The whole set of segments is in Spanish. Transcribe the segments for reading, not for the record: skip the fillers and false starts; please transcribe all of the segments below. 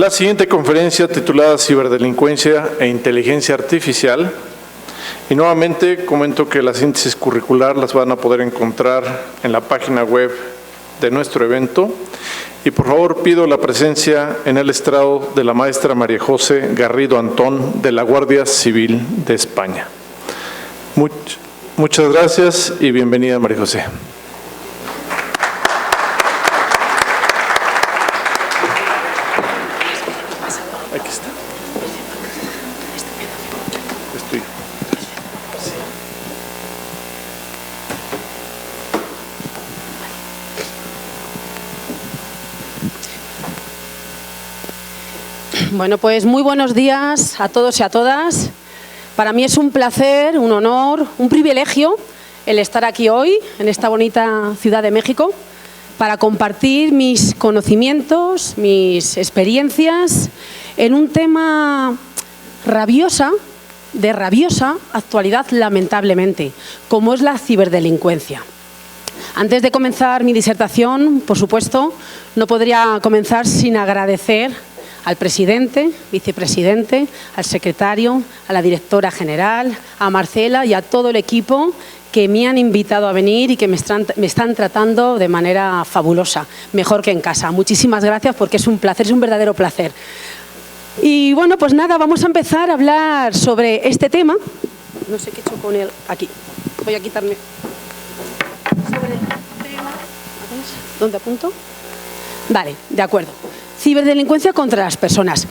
La siguiente conferencia, titulada Ciberdelincuencia e Inteligencia Artificial. Y nuevamente comento que la síntesis curricular las van a poder encontrar en la página web de nuestro evento. Y por favor pido la presencia en el estrado de la maestra María José Garrido Antón de la Guardia Civil de España. Muchas gracias y bienvenida, María José. Aquí está. Estoy. Bueno, pues muy buenos días a todos y a todas. Para mí es un placer, un honor, un privilegio el estar aquí hoy, en esta bonita Ciudad de México, para compartir mis conocimientos, mis experiencias en un tema de rabiosa actualidad, lamentablemente, como es la ciberdelincuencia. Antes de comenzar mi disertación, por supuesto, no podría comenzar sin agradecer al presidente, vicepresidente, al secretario, a la directora general, a Marcela y a todo el equipo que me han invitado a venir y que me están tratando de manera fabulosa, mejor que en casa. Muchísimas gracias porque es un placer, es un verdadero placer. Y bueno, pues nada, vamos a empezar a hablar sobre este tema. No sé qué he hecho con él aquí. Voy a quitarme. Sobre el tema. ¿Dónde apunto? Vale, de acuerdo. Ciberdelincuencia contra las personas.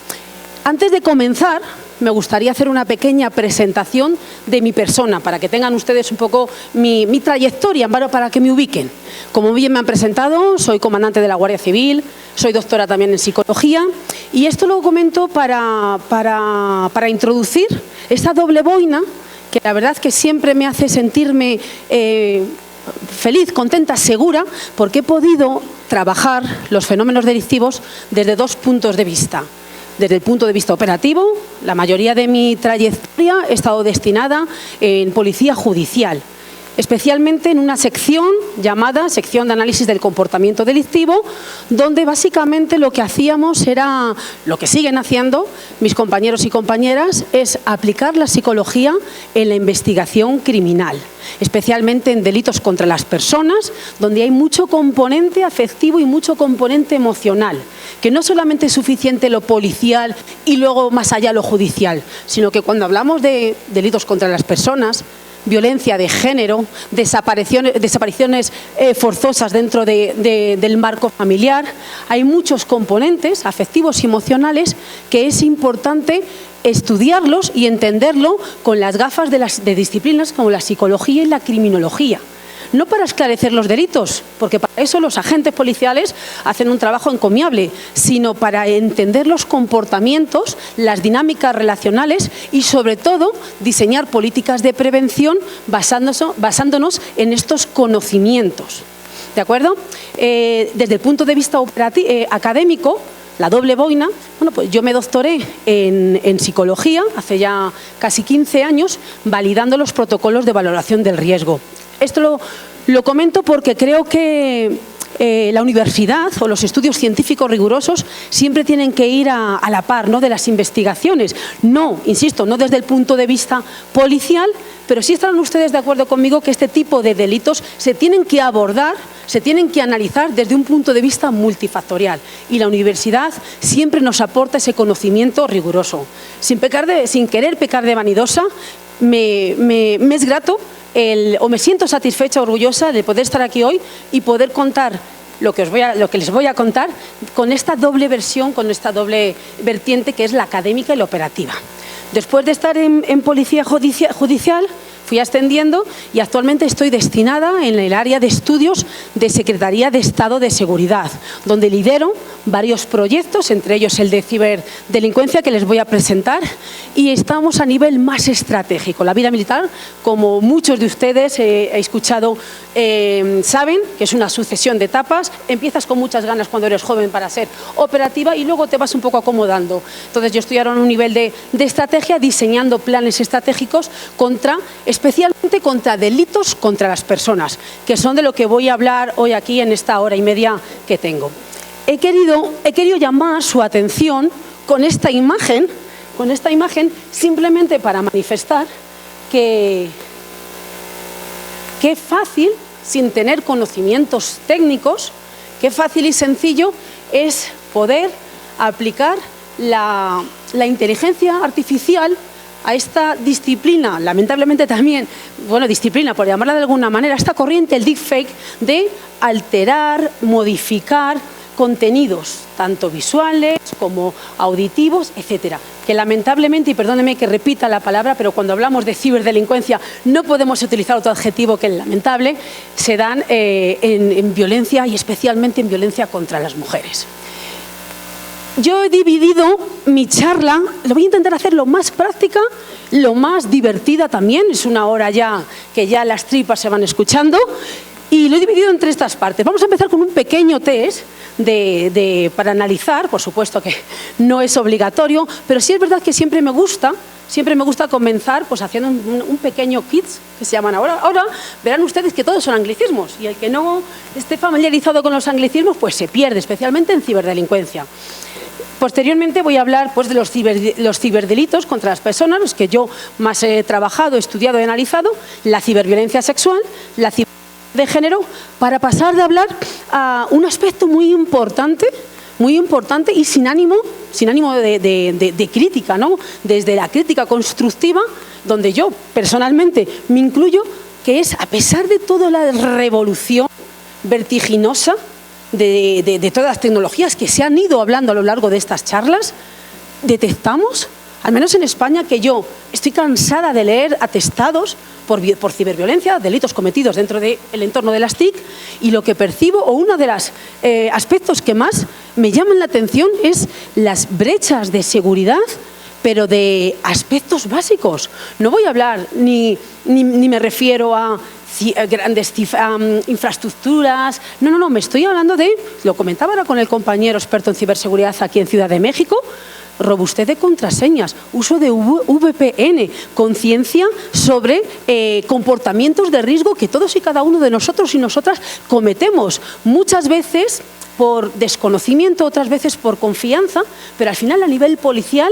Antes de comenzar, me gustaría hacer una pequeña presentación de mi persona, para que tengan ustedes un poco mi trayectoria, para que me ubiquen. Como bien me han presentado, soy comandante de la Guardia Civil, soy doctora también en psicología, y esto lo comento para introducir esta doble boina, que la verdad que siempre me hace sentirme feliz, contenta, segura, porque he podido trabajar los fenómenos delictivos desde dos puntos de vista. Desde el punto de vista operativo, la mayoría de mi trayectoria he estado destinada en policía judicial, especialmente en una sección llamada Sección de Análisis del Comportamiento Delictivo, donde básicamente lo que hacíamos era, lo que siguen haciendo mis compañeros y compañeras, es aplicar la psicología en la investigación criminal, especialmente en delitos contra las personas, donde hay mucho componente afectivo y mucho componente emocional, que no solamente es suficiente lo policial y luego más allá lo judicial, sino que cuando hablamos de delitos contra las personas, violencia de género, desapariciones forzosas dentro del marco familiar, hay muchos componentes afectivos y emocionales que es importante estudiarlos y entenderlo con las gafas de disciplinas como la psicología y la criminología. No para esclarecer los delitos, porque para eso los agentes policiales hacen un trabajo encomiable, sino para entender los comportamientos, las dinámicas relacionales y, sobre todo, diseñar políticas de prevención basándonos en estos conocimientos. ¿De acuerdo? Desde el punto de vista académico, la doble boina, bueno, pues yo me doctoré en psicología hace ya casi 15 años, validando los protocolos de valoración del riesgo. Esto lo comento porque creo que la universidad o los estudios científicos rigurosos siempre tienen que ir a la par, ¿no?, de las investigaciones. No, insisto, no desde el punto de vista policial, pero sí estarán ustedes de acuerdo conmigo que este tipo de delitos se tienen que abordar, se tienen que analizar desde un punto de vista multifactorial. Y la universidad siempre nos aporta ese conocimiento riguroso. Sin querer pecar de vanidosa, me es grato o me siento satisfecha, orgullosa de poder estar aquí hoy y poder contar lo que les voy a contar con esta doble versión, con esta doble vertiente que es la académica y la operativa. Después de estar en policía judicial, fui ascendiendo y actualmente estoy destinada en el área de estudios de Secretaría de Estado de Seguridad, donde lidero varios proyectos, entre ellos el de ciberdelincuencia que les voy a presentar, y estamos a nivel más estratégico. La vida militar, como muchos de ustedes he escuchado, saben que es una sucesión de etapas. Empiezas con muchas ganas cuando eres joven para ser operativa y luego te vas un poco acomodando. Entonces yo estoy ahora en un nivel de estrategia, diseñando planes estratégicos especialmente contra delitos contra las personas, que son de lo que voy a hablar hoy aquí en esta hora y media que tengo. he querido llamar su atención con esta imagen simplemente para manifestar que qué fácil, sin tener conocimientos técnicos, qué fácil y sencillo es poder aplicar la inteligencia artificial a esta disciplina, lamentablemente también, disciplina por llamarla de alguna manera, esta corriente, el deepfake, de alterar, modificar contenidos, tanto visuales como auditivos, etcétera. Que lamentablemente, y perdóneme que repita la palabra, pero cuando hablamos de ciberdelincuencia no podemos utilizar otro adjetivo que el lamentable, se dan en violencia y especialmente en violencia contra las mujeres. Yo he dividido mi charla, lo voy a intentar hacer lo más práctica, lo más divertida también, es una hora ya que ya las tripas se van escuchando, y lo he dividido en 3 estas partes. Vamos a empezar con un pequeño test para analizar, por supuesto que no es obligatorio, pero sí es verdad que siempre me gusta comenzar pues haciendo un pequeño quiz que se llaman ahora. Ahora verán ustedes que todos son anglicismos y el que no esté familiarizado con los anglicismos pues se pierde, especialmente en ciberdelincuencia. Posteriormente voy a hablar pues, de los ciberdelitos contra las personas, los que yo más he trabajado, estudiado y analizado, la ciberviolencia sexual, la ciberviolencia de género, para pasar de hablar a un aspecto muy importante y sin ánimo de crítica, ¿no? Desde la crítica constructiva, donde yo personalmente me incluyo, que es, a pesar de toda la revolución vertiginosa de todas las tecnologías que se han ido hablando a lo largo de estas charlas, detectamos, al menos en España, que yo estoy cansada de leer atestados por ciberviolencia, delitos cometidos dentro del entorno de las TIC, y lo que percibo, o uno de los aspectos que más me llaman la atención, es las brechas de seguridad, pero de aspectos básicos. No voy a hablar ni me refiero a grandes infraestructuras, no, me estoy hablando de, lo comentaba ahora con el compañero experto en ciberseguridad aquí en Ciudad de México, robustez de contraseñas, uso de VPN, conciencia sobre comportamientos de riesgo que todos y cada uno de nosotros y nosotras cometemos, muchas veces por desconocimiento, otras veces por confianza, pero al final a nivel policial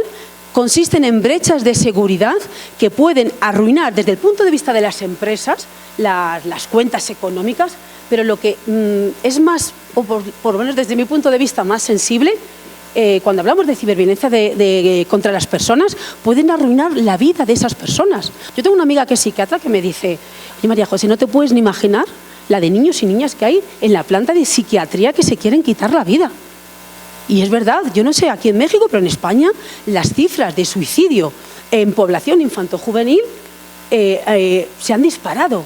consisten en brechas de seguridad que pueden arruinar desde el punto de vista de las empresas las cuentas económicas, pero lo que es más, o por lo menos desde mi punto de vista más sensible, cuando hablamos de ciberviolencia contra las personas, pueden arruinar la vida de esas personas. Yo tengo una amiga que es psiquiatra que me dice, oye María José, no te puedes ni imaginar la de niños y niñas que hay en la planta de psiquiatría que se quieren quitar la vida. Y es verdad, yo no sé aquí en México, pero en España las cifras de suicidio en población infantojuvenil se han disparado.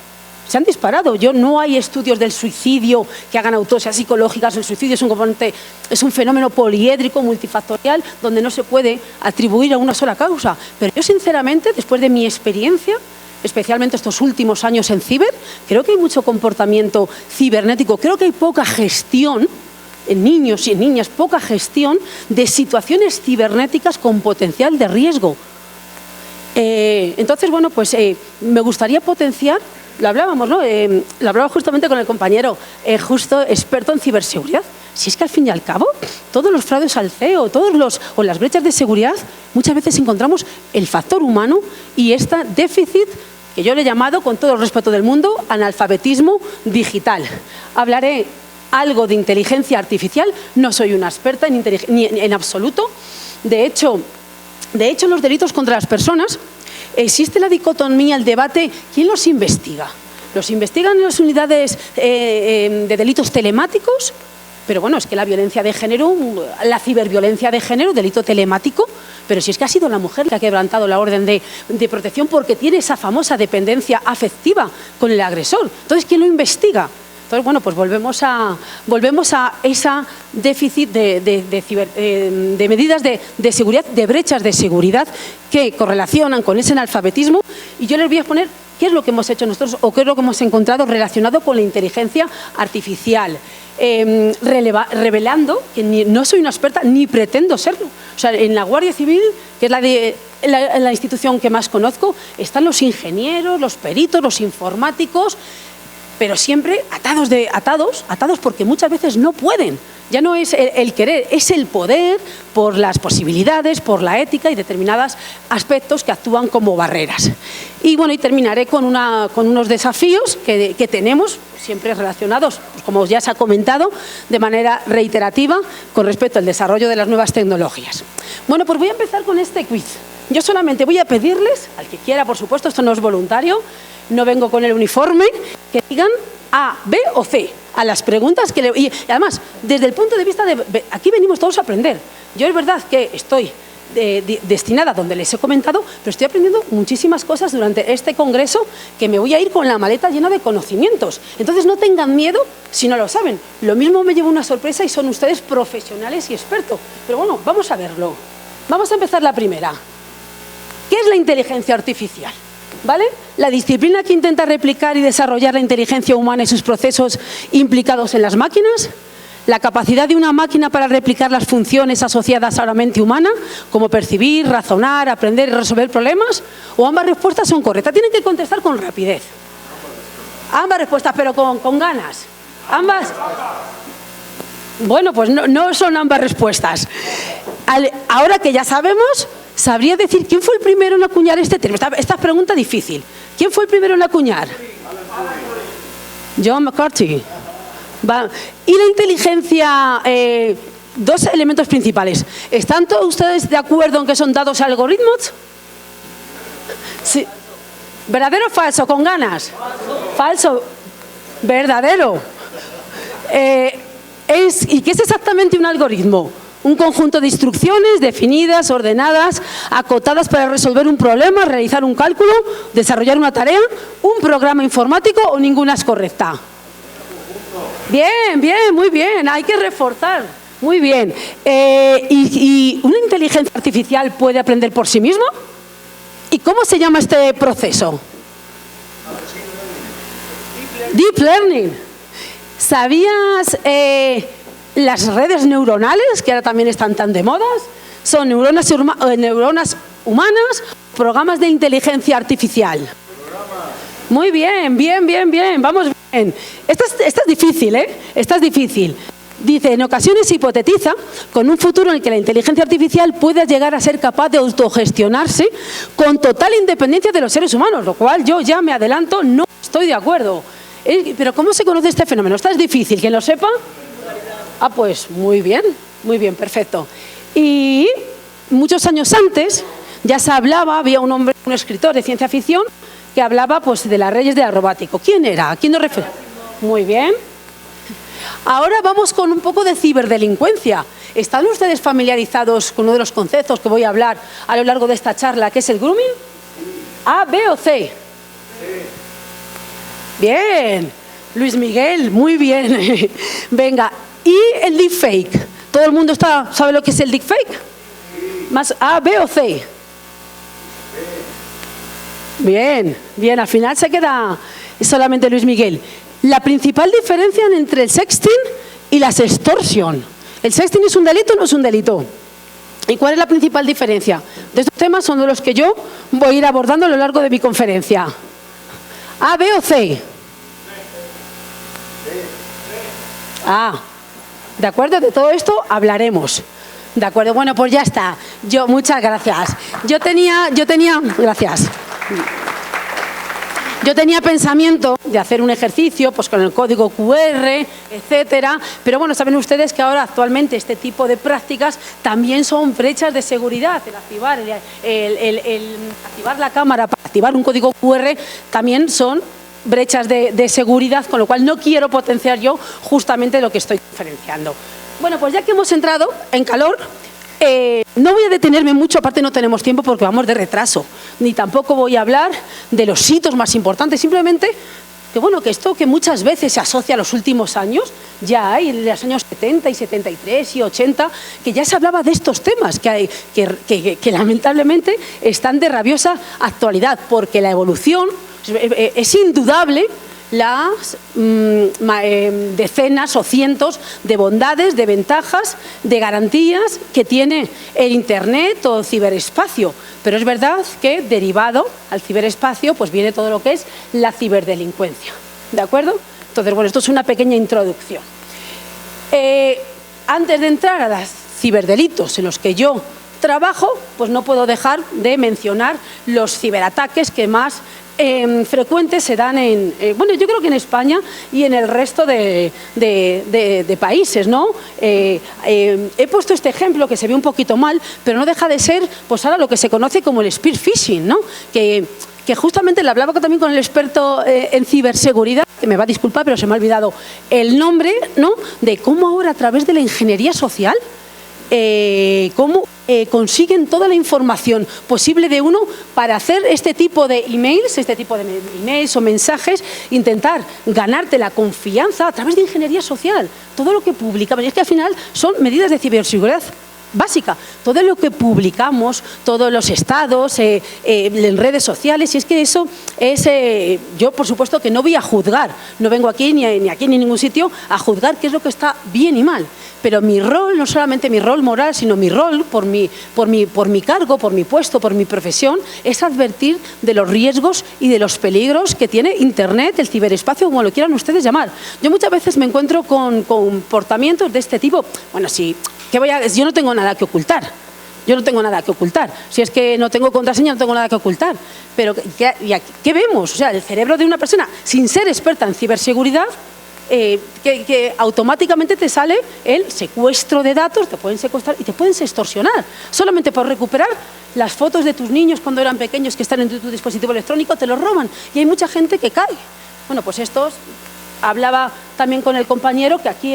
No hay estudios del suicidio que hagan autopsias psicológicas. El suicidio es un componente, es un fenómeno poliédrico, multifactorial, donde no se puede atribuir a una sola causa. Pero yo sinceramente, después de mi experiencia, especialmente estos últimos años en ciber, creo que hay mucho comportamiento cibernético, creo que hay poca gestión en niños y en niñas, poca gestión de situaciones cibernéticas con potencial de riesgo. Entonces, bueno, pues me gustaría potenciar, lo hablábamos, ¿no? Lo hablaba justamente con el compañero justo experto en ciberseguridad. Si es que al fin y al cabo, todos los fraudes al CEO, o las brechas de seguridad, muchas veces encontramos el factor humano y este déficit que yo le he llamado, con todo el respeto del mundo, analfabetismo digital. Hablaré algo de inteligencia artificial, no soy una experta en absoluto. De hecho, los delitos contra las personas, existe la dicotomía, el debate, ¿quién los investiga? ¿Los investigan las unidades de delitos telemáticos? Pero bueno, es que la violencia de género, la ciberviolencia de género, delito telemático, pero si es que ha sido la mujer que ha quebrantado la orden de protección porque tiene esa famosa dependencia afectiva con el agresor. Entonces, ¿quién lo investiga? Entonces, bueno, pues volvemos a ese déficit de medidas de seguridad, de brechas de seguridad que correlacionan con ese analfabetismo. Y yo les voy a exponer qué es lo que hemos hecho nosotros o qué es lo que hemos encontrado relacionado con la inteligencia artificial. Revelando que no soy una experta ni pretendo serlo. O sea, en la Guardia Civil, que es la institución que más conozco, están los ingenieros, los peritos, los informáticos, pero siempre atados porque muchas veces no pueden Ya no es el querer, es el poder por las posibilidades, por la ética y determinados aspectos que actúan como barreras. Y bueno, y terminaré con unos desafíos que tenemos, siempre relacionados, pues como ya se ha comentado, de manera reiterativa con respecto al desarrollo de las nuevas tecnologías. Bueno, pues voy a empezar con este quiz. Yo solamente voy a pedirles, al que quiera, por supuesto, esto no es voluntario, no vengo con el uniforme, que digan A, B o C a las preguntas que y además, desde el punto de vista de... Aquí venimos todos a aprender. Yo es verdad que estoy destinada donde les he comentado, pero estoy aprendiendo muchísimas cosas durante este congreso que me voy a ir con la maleta llena de conocimientos. Entonces no tengan miedo si no lo saben. Lo mismo me llevo una sorpresa y son ustedes profesionales y expertos. Pero bueno, vamos a verlo. Vamos a empezar la primera. ¿Qué es la inteligencia artificial? ¿Vale? La disciplina que intenta replicar y desarrollar la inteligencia humana y sus procesos implicados en las máquinas. La capacidad de una máquina para replicar las funciones asociadas a la mente humana, como percibir, razonar, aprender y resolver problemas. ¿O ambas respuestas son correctas? Tienen que contestar con rapidez. Ambas respuestas, pero con ganas. Ambas. Bueno, pues no son ambas respuestas. Ahora que ya sabemos, ¿sabría decir quién fue el primero en acuñar este término? Esta pregunta es difícil. ¿Quién fue el primero en acuñar? John McCarthy. Y la inteligencia, dos elementos principales. ¿Están todos ustedes de acuerdo en que son datos y algoritmos? Sí. ¿Verdadero o falso? Con ganas. Falso. Verdadero. ¿Y qué es exactamente un algoritmo? Un conjunto de instrucciones definidas, ordenadas, acotadas para resolver un problema, realizar un cálculo, desarrollar una tarea, un programa informático o ninguna es correcta. Bien, bien, muy bien, hay que reforzar. Muy bien. ¿Y una inteligencia artificial puede aprender por sí misma? ¿Y cómo se llama este proceso? Deep Learning. ¿Sabías las redes neuronales, que ahora también están tan de moda? Son neuronas humanas, programas de inteligencia artificial. Muy bien, bien, bien, bien, vamos bien. Esta es difícil, ¿eh? Esta es difícil. Dice, en ocasiones se hipotetiza con un futuro en el que la inteligencia artificial pueda llegar a ser capaz de autogestionarse con total independencia de los seres humanos, lo cual yo ya me adelanto, no estoy de acuerdo. Pero ¿cómo se conoce este fenómeno? Esta es difícil, ¿quién lo sepa? Ah, pues muy bien, perfecto. Y muchos años antes ya se hablaba, había un hombre, un escritor de ciencia ficción que hablaba pues de las reyes de la robótica. ¿Quién era? ¿A quién nos refiere? Muy bien. Ahora vamos con un poco de ciberdelincuencia. ¿Están ustedes familiarizados con uno de los conceptos que voy a hablar a lo largo de esta charla, que es el grooming? ¿A, B o C? Bien. Luis Miguel, muy bien. Venga. ¿Y el deepfake? ¿Todo el mundo sabe lo que es el deepfake? ¿Más A, B o C? Bien, bien, al final se queda solamente Luis Miguel. La principal diferencia entre el sexting y la sextorsión. ¿El sexting es un delito o no es un delito? ¿Y cuál es la principal diferencia? De estos temas son de los que yo voy a ir abordando a lo largo de mi conferencia. ¿A, B o C? ¿De acuerdo? De todo esto hablaremos. ¿De acuerdo? Bueno, pues ya está. Muchas gracias. Gracias. Yo tenía pensamiento de hacer un ejercicio pues con el código QR, etcétera, pero bueno, saben ustedes que ahora actualmente este tipo de prácticas también son brechas de seguridad. El activar la cámara para activar un código QR también son brechas de seguridad, con lo cual no quiero potenciar yo justamente lo que estoy diferenciando. Bueno, pues ya que hemos entrado en calor, no voy a detenerme mucho, aparte no tenemos tiempo porque vamos de retraso, ni tampoco voy a hablar de los hitos más importantes, simplemente que bueno, que esto que muchas veces se asocia a los últimos años, ya hay en los años 70 y 73 y 80, que ya se hablaba de estos temas, que lamentablemente están de rabiosa actualidad, porque la evolución es indudable, las decenas o cientos de bondades, de ventajas, de garantías que tiene el Internet o el ciberespacio. Pero es verdad que derivado al ciberespacio pues viene todo lo que es la ciberdelincuencia. ¿De acuerdo? Entonces, bueno, esto es una pequeña introducción. antes de entrar a los ciberdelitos en los que yo trabajo, pues no puedo dejar de mencionar los ciberataques que más frecuentes se dan bueno, yo creo que en España y en el resto de países, ¿no? He puesto este ejemplo que se ve un poquito mal, pero no deja de ser, pues ahora lo que se conoce como el spear phishing, ¿no? Que justamente le hablaba también con el experto en ciberseguridad, que me va a disculpar, pero se me ha olvidado el nombre, ¿no? De cómo ahora a través de la ingeniería social, cómo consiguen toda la información posible de uno para hacer este tipo de emails o mensajes, intentar ganarte la confianza a través de ingeniería social. Todo lo que publicamos, y es que al final son medidas de ciberseguridad básica, todo lo que publicamos, todos los estados, en redes sociales, y es que eso es, yo por supuesto que no voy a juzgar, no vengo aquí ni aquí ni en ningún sitio a juzgar qué es lo que está bien y mal, pero mi rol, no solamente mi rol moral, sino mi rol por mi cargo, por mi puesto, por mi profesión, es advertir de los riesgos y de los peligros que tiene Internet, el ciberespacio, como lo quieran ustedes llamar. Yo muchas veces me encuentro con comportamientos de este tipo. Bueno, sí, yo no tengo nada que ocultar. Yo no tengo nada que ocultar. Si es que no tengo contraseña, no tengo nada que ocultar. Pero ¿qué vemos? O sea, el cerebro de una persona, sin ser experta en ciberseguridad, que automáticamente te sale el secuestro de datos, te pueden secuestrar y te pueden extorsionar. Solamente por recuperar las fotos de tus niños cuando eran pequeños que están en tu dispositivo electrónico, te los roban. Y hay mucha gente que cae. Bueno, pues hablaba también con el compañero que aquí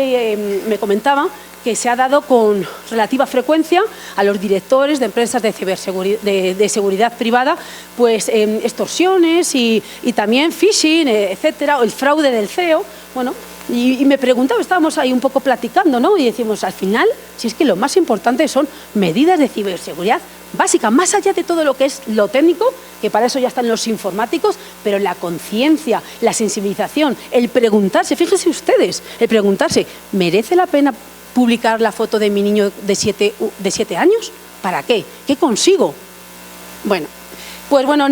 me comentaba que se ha dado con relativa frecuencia a los directores de empresas de seguridad privada, pues extorsiones y también phishing, etcétera, o el fraude del CEO. Bueno, y me preguntaba, estábamos ahí un poco platicando, ¿no? Y decimos, al final, si es que lo más importante son medidas de ciberseguridad básica, más allá de todo lo que es lo técnico, que para eso ya están los informáticos, pero la conciencia, la sensibilización, el preguntarse, fíjense ustedes, el preguntarse, ¿merece la pena publicar la foto de mi niño de 7 años? ¿Para qué? ¿Qué consigo? Bueno, pues bueno,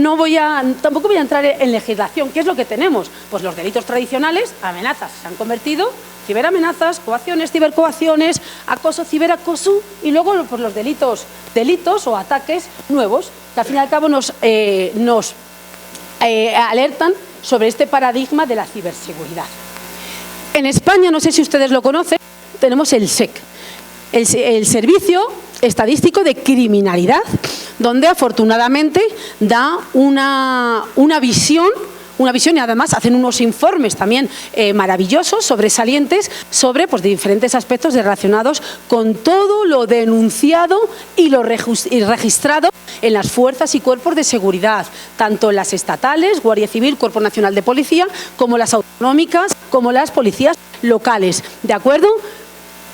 tampoco voy a entrar en legislación. ¿Qué es lo que tenemos? Pues los delitos tradicionales, amenazas, se han convertido, ciberamenazas, coacciones, cibercoacciones, acoso, ciberacoso, y luego pues, los delitos o ataques nuevos, que al fin y al cabo nos alertan sobre este paradigma de la ciberseguridad. En España, no sé si ustedes lo conocen, tenemos el SEC, el Servicio Estadístico de Criminalidad, donde afortunadamente da una visión y además hacen unos informes también maravillosos, sobresalientes, sobre pues, diferentes aspectos relacionados con todo lo denunciado y lo registrado en las fuerzas y cuerpos de seguridad, tanto las estatales, Guardia Civil, Cuerpo Nacional de Policía, como las autonómicas, como las policías locales. ¿De acuerdo?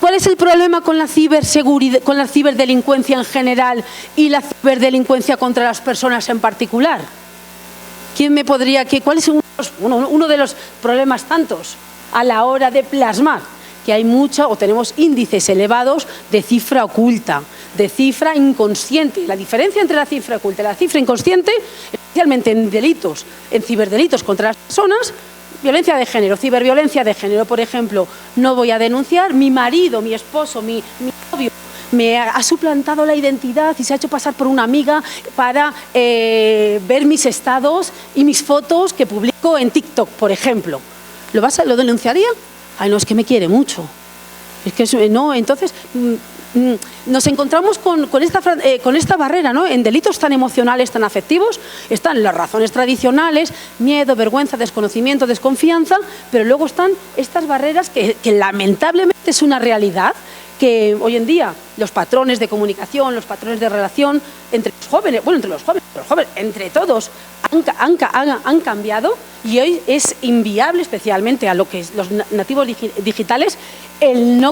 ¿Cuál es el problema con la ciberseguridad, con la ciberdelincuencia en general y la ciberdelincuencia contra las personas en particular? ¿Quién me podría, cuál es uno de los problemas tantos a la hora de plasmar? Que hay tenemos índices elevados de cifra oculta, de cifra inconsciente. La diferencia entre la cifra oculta y la cifra inconsciente, especialmente en ciberdelitos contra las personas, violencia de género, ciberviolencia de género, por ejemplo, no voy a denunciar, mi marido, mi esposo, mi novio, me ha suplantado la identidad y se ha hecho pasar por una amiga para ver mis estados y mis fotos que publico en TikTok, por ejemplo. ¿Lo denunciaría? Ay, no, es que me quiere mucho. Es que no, entonces nos encontramos con esta barrera, ¿no? En delitos tan emocionales, tan afectivos, están las razones tradicionales, miedo, vergüenza, desconocimiento, desconfianza, pero luego están estas barreras que lamentablemente es una realidad, que hoy en día los patrones de comunicación, los patrones de relación entre los jóvenes, entre todos, han cambiado, y hoy es inviable, especialmente a lo que es los nativos digitales, el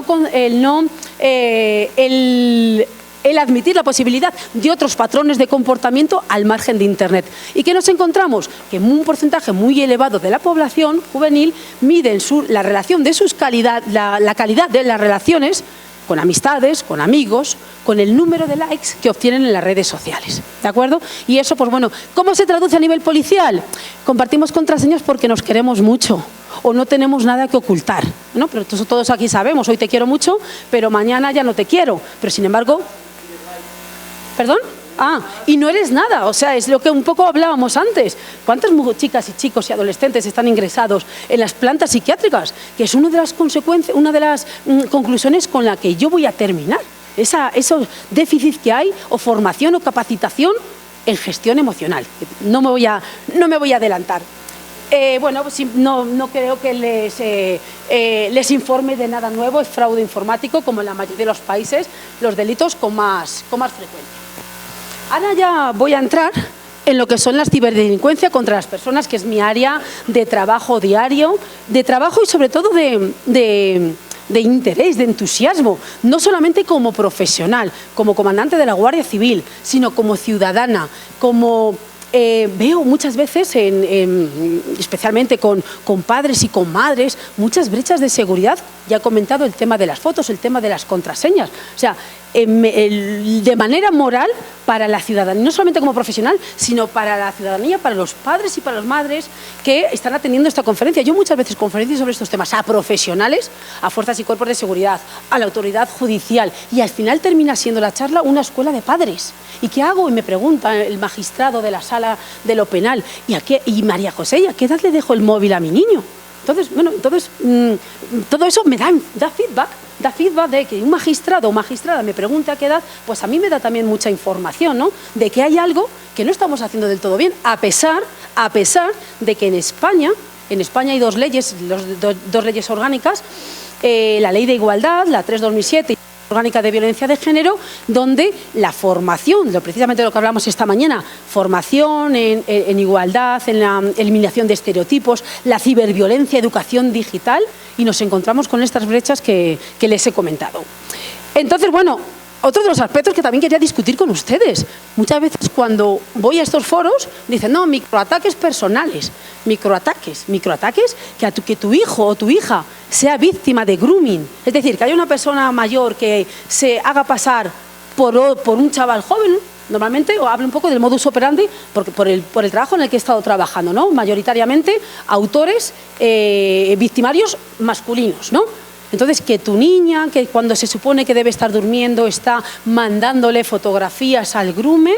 admitir la posibilidad de otros patrones de comportamiento al margen de Internet. ¿Y qué nos encontramos? Que un porcentaje muy elevado de la población juvenil miden la relación de sus la calidad de las relaciones con amistades, con amigos, con el número de likes que obtienen en las redes sociales. ¿De acuerdo? Y eso, pues bueno, ¿cómo se traduce a nivel policial? Compartimos contraseñas porque nos queremos mucho o no tenemos nada que ocultar. ¿no? Pero todos aquí sabemos, hoy te quiero mucho, pero mañana ya no te quiero. Pero sin embargo... ¿Perdón? Y no eres nada, o sea, es lo que un poco hablábamos antes. ¿Cuántas chicas y chicos y adolescentes están ingresados en las plantas psiquiátricas? Que es una de las consecuencias, una de las conclusiones con la que yo voy a terminar. Esos déficits que hay, o formación o capacitación en gestión emocional. No me voy a adelantar. Bueno, pues no creo que les informe de nada nuevo. Es fraude informático, como en la mayoría de los países, los delitos con más frecuencia. Ahora ya voy a entrar en lo que son las ciberdelincuencias contra las personas, que es mi área de trabajo diario, de trabajo y sobre todo de interés, de entusiasmo, no solamente como profesional, como comandante de la Guardia Civil, sino como ciudadana, como... veo muchas veces, especialmente con padres y con madres, muchas brechas de seguridad. Ya he comentado el tema de las fotos, el tema de las contraseñas. O sea, de manera moral para la ciudadanía, no solamente como profesional, sino para la ciudadanía, para los padres y para las madres que están atendiendo esta conferencia. Yo muchas veces conferencio sobre estos temas a profesionales, a fuerzas y cuerpos de seguridad, a la autoridad judicial, y al final termina siendo la charla una escuela de padres. ¿Y qué hago? Y me pregunta el magistrado de la sala de lo penal, ¿y María José, ¿y a qué edad le dejo el móvil a mi niño? Entonces, bueno, todo eso me da feedback de que un magistrado o magistrada me pregunte a qué edad, pues a mí me da también mucha información, ¿no? De que hay algo que no estamos haciendo del todo bien, a pesar de que en España hay dos leyes, dos leyes orgánicas, la Ley de Igualdad, la 3/2007, orgánica de violencia de género, donde la formación, precisamente lo que hablamos esta mañana, formación en igualdad, en la eliminación de estereotipos, la ciberviolencia, educación digital, y nos encontramos con estas brechas que les he comentado. Entonces, bueno, otro de los aspectos que también quería discutir con ustedes. Muchas veces cuando voy a estos foros dicen, no, microataques personales, microataques, que tu hijo o tu hija sea víctima de grooming. Es decir, que haya una persona mayor que se haga pasar por un chaval joven, normalmente, o hablo un poco del modus operandi, porque por el trabajo en el que he estado trabajando, ¿no? Mayoritariamente autores victimarios masculinos, ¿no? Entonces, que tu niña, que cuando se supone que debe estar durmiendo, está mandándole fotografías al groomer,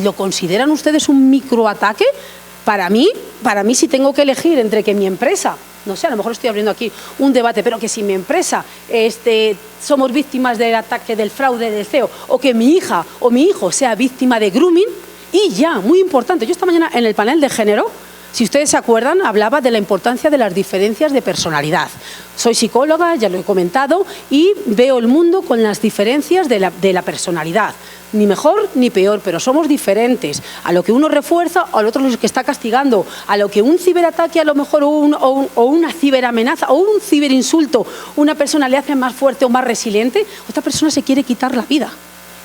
¿lo consideran ustedes un microataque? Para mí, si tengo que elegir entre que mi empresa, no sé, a lo mejor estoy abriendo aquí un debate, pero que si mi empresa somos víctimas del ataque, del fraude del CEO, o que mi hija o mi hijo sea víctima de grooming, y ya, muy importante, yo esta mañana en el panel de género, si ustedes se acuerdan, hablaba de la importancia de las diferencias de personalidad. Soy psicóloga, ya lo he comentado, y veo el mundo con las diferencias de la personalidad. Ni mejor ni peor, pero somos diferentes. A lo que uno refuerza, al otro lo que está castigando. A lo que un ciberataque, a lo mejor, o una ciberamenaza, o un ciberinsulto, una persona le hace más fuerte o más resiliente, otra persona se quiere quitar la vida.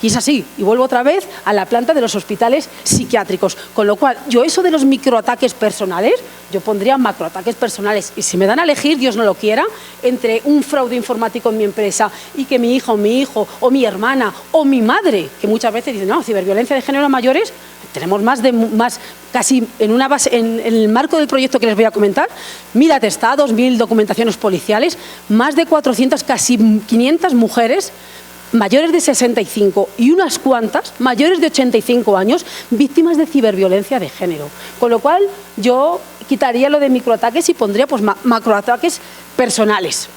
Y es así, y vuelvo otra vez a la planta de los hospitales psiquiátricos. Con lo cual, yo eso de los microataques personales, yo pondría macroataques personales. Y si me dan a elegir, Dios no lo quiera, entre un fraude informático en mi empresa y que mi hija o mi hijo o mi hermana o mi madre, que muchas veces dicen, no, ciberviolencia de género a mayores, tenemos más casi en el marco del proyecto que les voy a comentar, 1000 atestados, 1000 documentaciones policiales, más de 400, casi 500 mujeres mayores de 65 y unas cuantas mayores de 85 años víctimas de ciberviolencia de género. Con lo cual yo quitaría lo de microataques y pondría pues macroataques personales.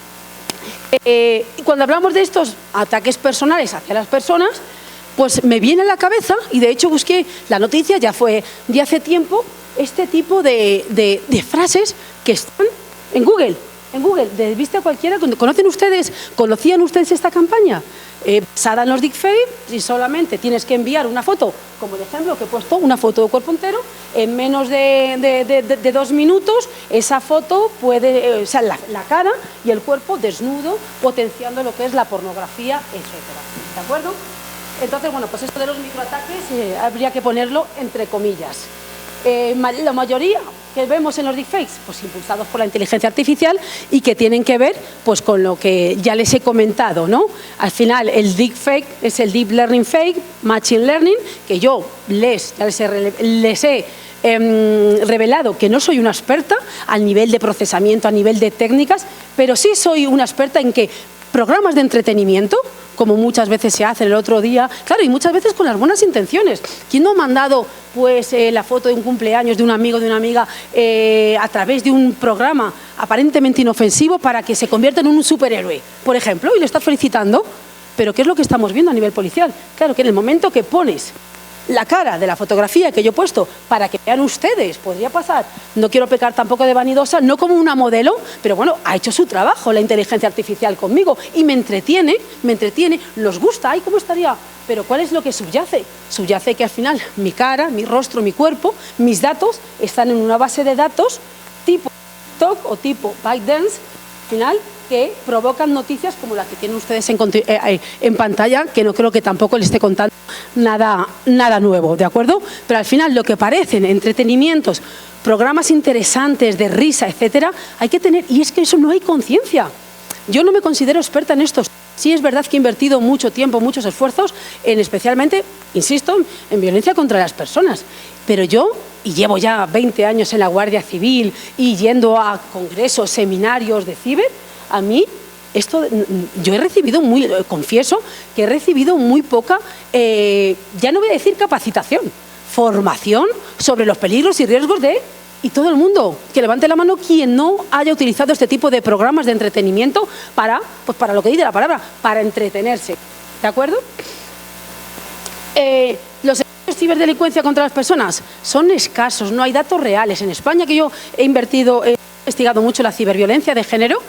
Y cuando hablamos de estos ataques personales hacia las personas, pues me viene a la cabeza, y de hecho busqué la noticia, ya fue de hace tiempo, este tipo de frases que están en Google. De vista cualquiera. ¿Conocían ustedes esta campaña? Basada en los deepfake, y solamente tienes que enviar una foto, como el ejemplo que he puesto, una foto de cuerpo entero, en menos de 2 minutos, esa foto puede, o sea, la cara y el cuerpo desnudo, potenciando lo que es la pornografía, etcétera. ¿De acuerdo? Entonces, bueno, pues esto de los microataques habría que ponerlo entre comillas. La mayoría que vemos en los deepfakes, pues impulsados por la inteligencia artificial y que tienen que ver pues con lo que ya les he comentado, ¿no? Al final el deepfake es el deep learning fake, machine learning, que yo les he revelado que no soy una experta al nivel de procesamiento, a nivel de técnicas, pero sí soy una experta en que programas de entretenimiento, como muchas veces se hace el otro día, claro, y muchas veces con las buenas intenciones. ¿Quién no ha mandado pues, la foto de un cumpleaños de un amigo, de una amiga, a través de un programa aparentemente inofensivo para que se convierta en un superhéroe, por ejemplo, y le está felicitando? Pero ¿qué es lo que estamos viendo a nivel policial? Claro, que en el momento que pones la cara de la fotografía que yo he puesto para que vean ustedes, podría pasar, no quiero pecar tampoco de vanidosa, no como una modelo, pero bueno, ha hecho su trabajo la inteligencia artificial conmigo y me entretiene, nos gusta, ay, ¿cómo estaría? Pero ¿cuál es lo que subyace? Subyace que al final mi cara, mi rostro, mi cuerpo, mis datos están en una base de datos tipo TikTok o tipo ByteDance, al final, que provocan noticias como las que tienen ustedes en pantalla, que no creo que tampoco les esté contando nada nuevo, ¿de acuerdo? Pero al final lo que parecen entretenimientos, programas interesantes de risa, etcétera, hay que tener, y es que eso no hay conciencia. Yo no me considero experta en estos. Sí es verdad que he invertido mucho tiempo, muchos esfuerzos, en especialmente, insisto, en violencia contra las personas. Pero yo, y llevo ya 20 años en la Guardia Civil y yendo a congresos, seminarios de ciber, a mí esto, yo he recibido confieso que he recibido muy poca, ya no voy a decir capacitación, formación sobre los peligros y riesgos de... Y todo el mundo, que levante la mano quien no haya utilizado este tipo de programas de entretenimiento para lo que dice la palabra, para entretenerse. ¿De acuerdo? Los ciberdelincuencia contra las personas son escasos, no hay datos reales. En España, que yo he investigado mucho la ciberviolencia de género,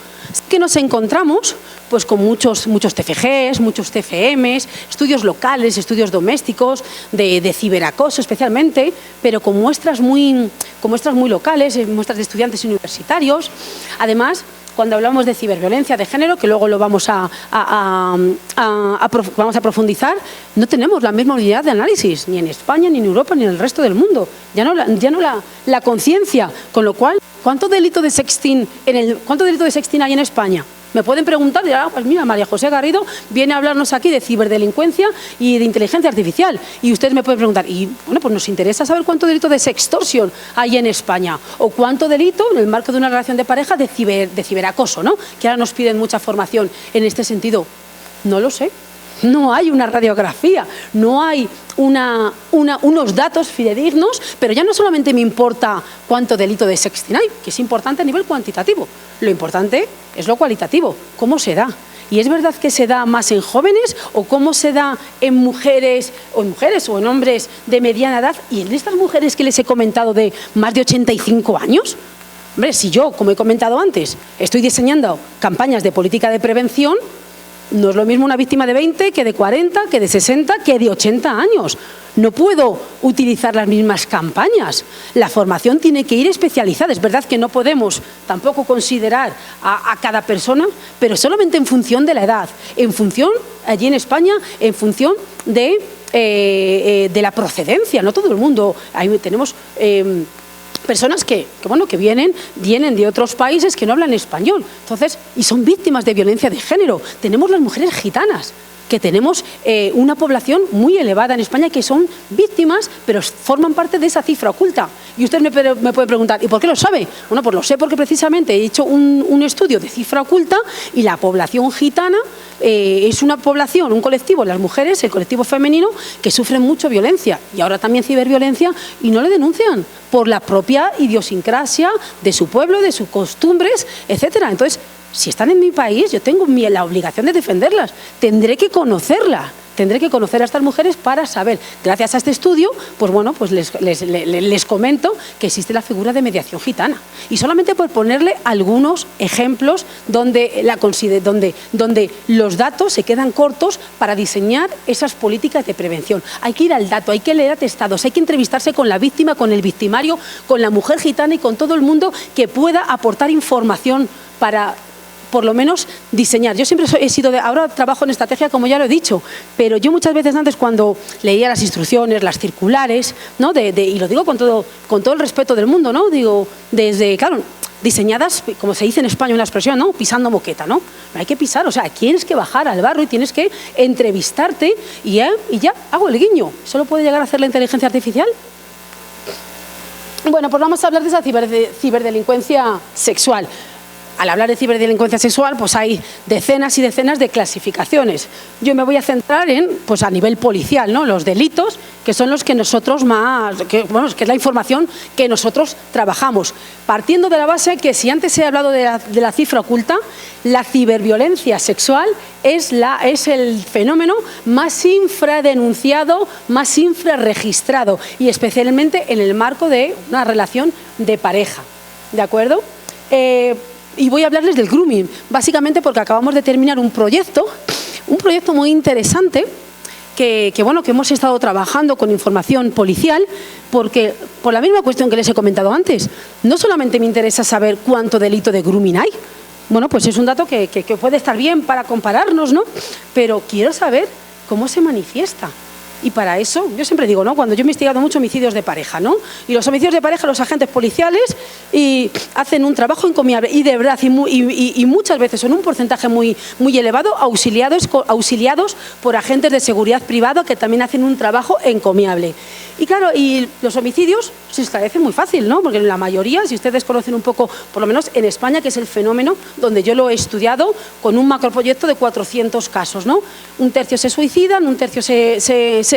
que nos encontramos pues con muchos TFGs, muchos TFMs, estudios locales, estudios domésticos, de ciberacoso especialmente, pero con muestras muy locales, muestras de estudiantes universitarios. Además, cuando hablamos de ciberviolencia de género, que luego lo vamos a profundizar, no tenemos la misma unidad de análisis, ni en España, ni en Europa, ni en el resto del mundo. Ya no la conciencia, con lo cual, ¿cuánto delito de sexting hay en España? Me pueden preguntar, pues mira, María José Garrido viene a hablarnos aquí de ciberdelincuencia y de inteligencia artificial. Y ustedes me pueden preguntar, y bueno, pues nos interesa saber cuánto delito de sextorsión hay en España, o cuánto delito, en el marco de una relación de pareja, de ciberacoso, ¿no? Que ahora nos piden mucha formación en este sentido. No lo sé. No hay una radiografía, no hay unos datos fidedignos, pero ya no solamente me importa cuánto delito de sexting hay, que es importante a nivel cuantitativo, lo importante es lo cualitativo, cómo se da. ¿Y es verdad que se da más en jóvenes o cómo se da en mujeres o en hombres de mediana edad? Y en estas mujeres que les he comentado de más de 85 años, hombre, si yo, como he comentado antes, estoy diseñando campañas de política de prevención, no es lo mismo una víctima de 20 que de 40, que de 60, que de 80 años. No puedo utilizar las mismas campañas. La formación tiene que ir especializada. Es verdad que no podemos tampoco considerar a cada persona, pero solamente en función de la edad. En función, allí en España, en función de la procedencia. No todo el mundo. Ahí tenemos... personas que vienen de otros países que no hablan español, entonces, y son víctimas de violencia de género. Tenemos las mujeres gitanas, que tenemos una población muy elevada en España que son víctimas, pero forman parte de esa cifra oculta. Y usted me puede preguntar, ¿y por qué lo sabe? Bueno, pues lo sé porque precisamente he hecho un estudio de cifra oculta y la población gitana es una población, un colectivo, las mujeres, el colectivo femenino, que sufren mucho violencia y ahora también ciberviolencia y no le denuncian por la propia idiosincrasia de su pueblo, de sus costumbres, etcétera. Entonces, si están en mi país, yo tengo la obligación de defenderlas. Tendré que conocerlas. Tendré que conocer a estas mujeres para saber. Gracias a este estudio, pues bueno, pues les comento que existe la figura de mediación gitana. Y solamente por ponerle algunos ejemplos donde los datos se quedan cortos para diseñar esas políticas de prevención. Hay que ir al dato, hay que leer atestados, hay que entrevistarse con la víctima, con el victimario, con la mujer gitana y con todo el mundo que pueda aportar información para... por lo menos diseñar. Yo siempre ahora trabajo en estrategia, como ya lo he dicho, pero yo muchas veces antes cuando leía las instrucciones, las circulares, ¿no? Y lo digo con todo el respeto del mundo, ¿no? Digo, claro, diseñadas, como se dice en España una expresión, ¿no? Pisando moqueta, ¿no? No hay que pisar, o sea, tienes que bajar al barro y tienes que entrevistarte y ya hago el guiño. ¿Solo puede llegar a hacer la inteligencia artificial? Bueno, pues vamos a hablar de esa ciberdelincuencia sexual. Al hablar de ciberdelincuencia sexual, pues hay decenas y decenas de clasificaciones. Yo me voy a centrar en, pues a nivel policial, ¿no? Los delitos, que son los que nosotros que es la información que nosotros trabajamos. Partiendo de la base que si antes he hablado de la cifra oculta, la ciberviolencia sexual es el fenómeno más infradenunciado, más infrarregistrado, y especialmente en el marco de una relación de pareja. ¿De acuerdo? Y voy a hablarles del grooming, básicamente porque acabamos de terminar un proyecto muy interesante que hemos estado trabajando con información policial, porque por la misma cuestión que les he comentado antes, no solamente me interesa saber cuánto delito de grooming hay, bueno, pues es un dato que puede estar bien para compararnos, ¿no? Pero quiero saber cómo se manifiesta. Y para eso, yo siempre digo, ¿no? Cuando yo he investigado mucho homicidios de pareja, ¿no? Y los homicidios de pareja, los agentes policiales hacen un trabajo encomiable y de verdad, y muchas veces son un porcentaje muy elevado, auxiliados por agentes de seguridad privada que también hacen un trabajo encomiable. Y claro, y los homicidios se esclarecen muy fácil, ¿no? Porque la mayoría, si ustedes conocen un poco, por lo menos en España, que es el fenómeno donde yo lo he estudiado con un macroproyecto de 400 casos, ¿no? Un tercio se suicidan, un tercio se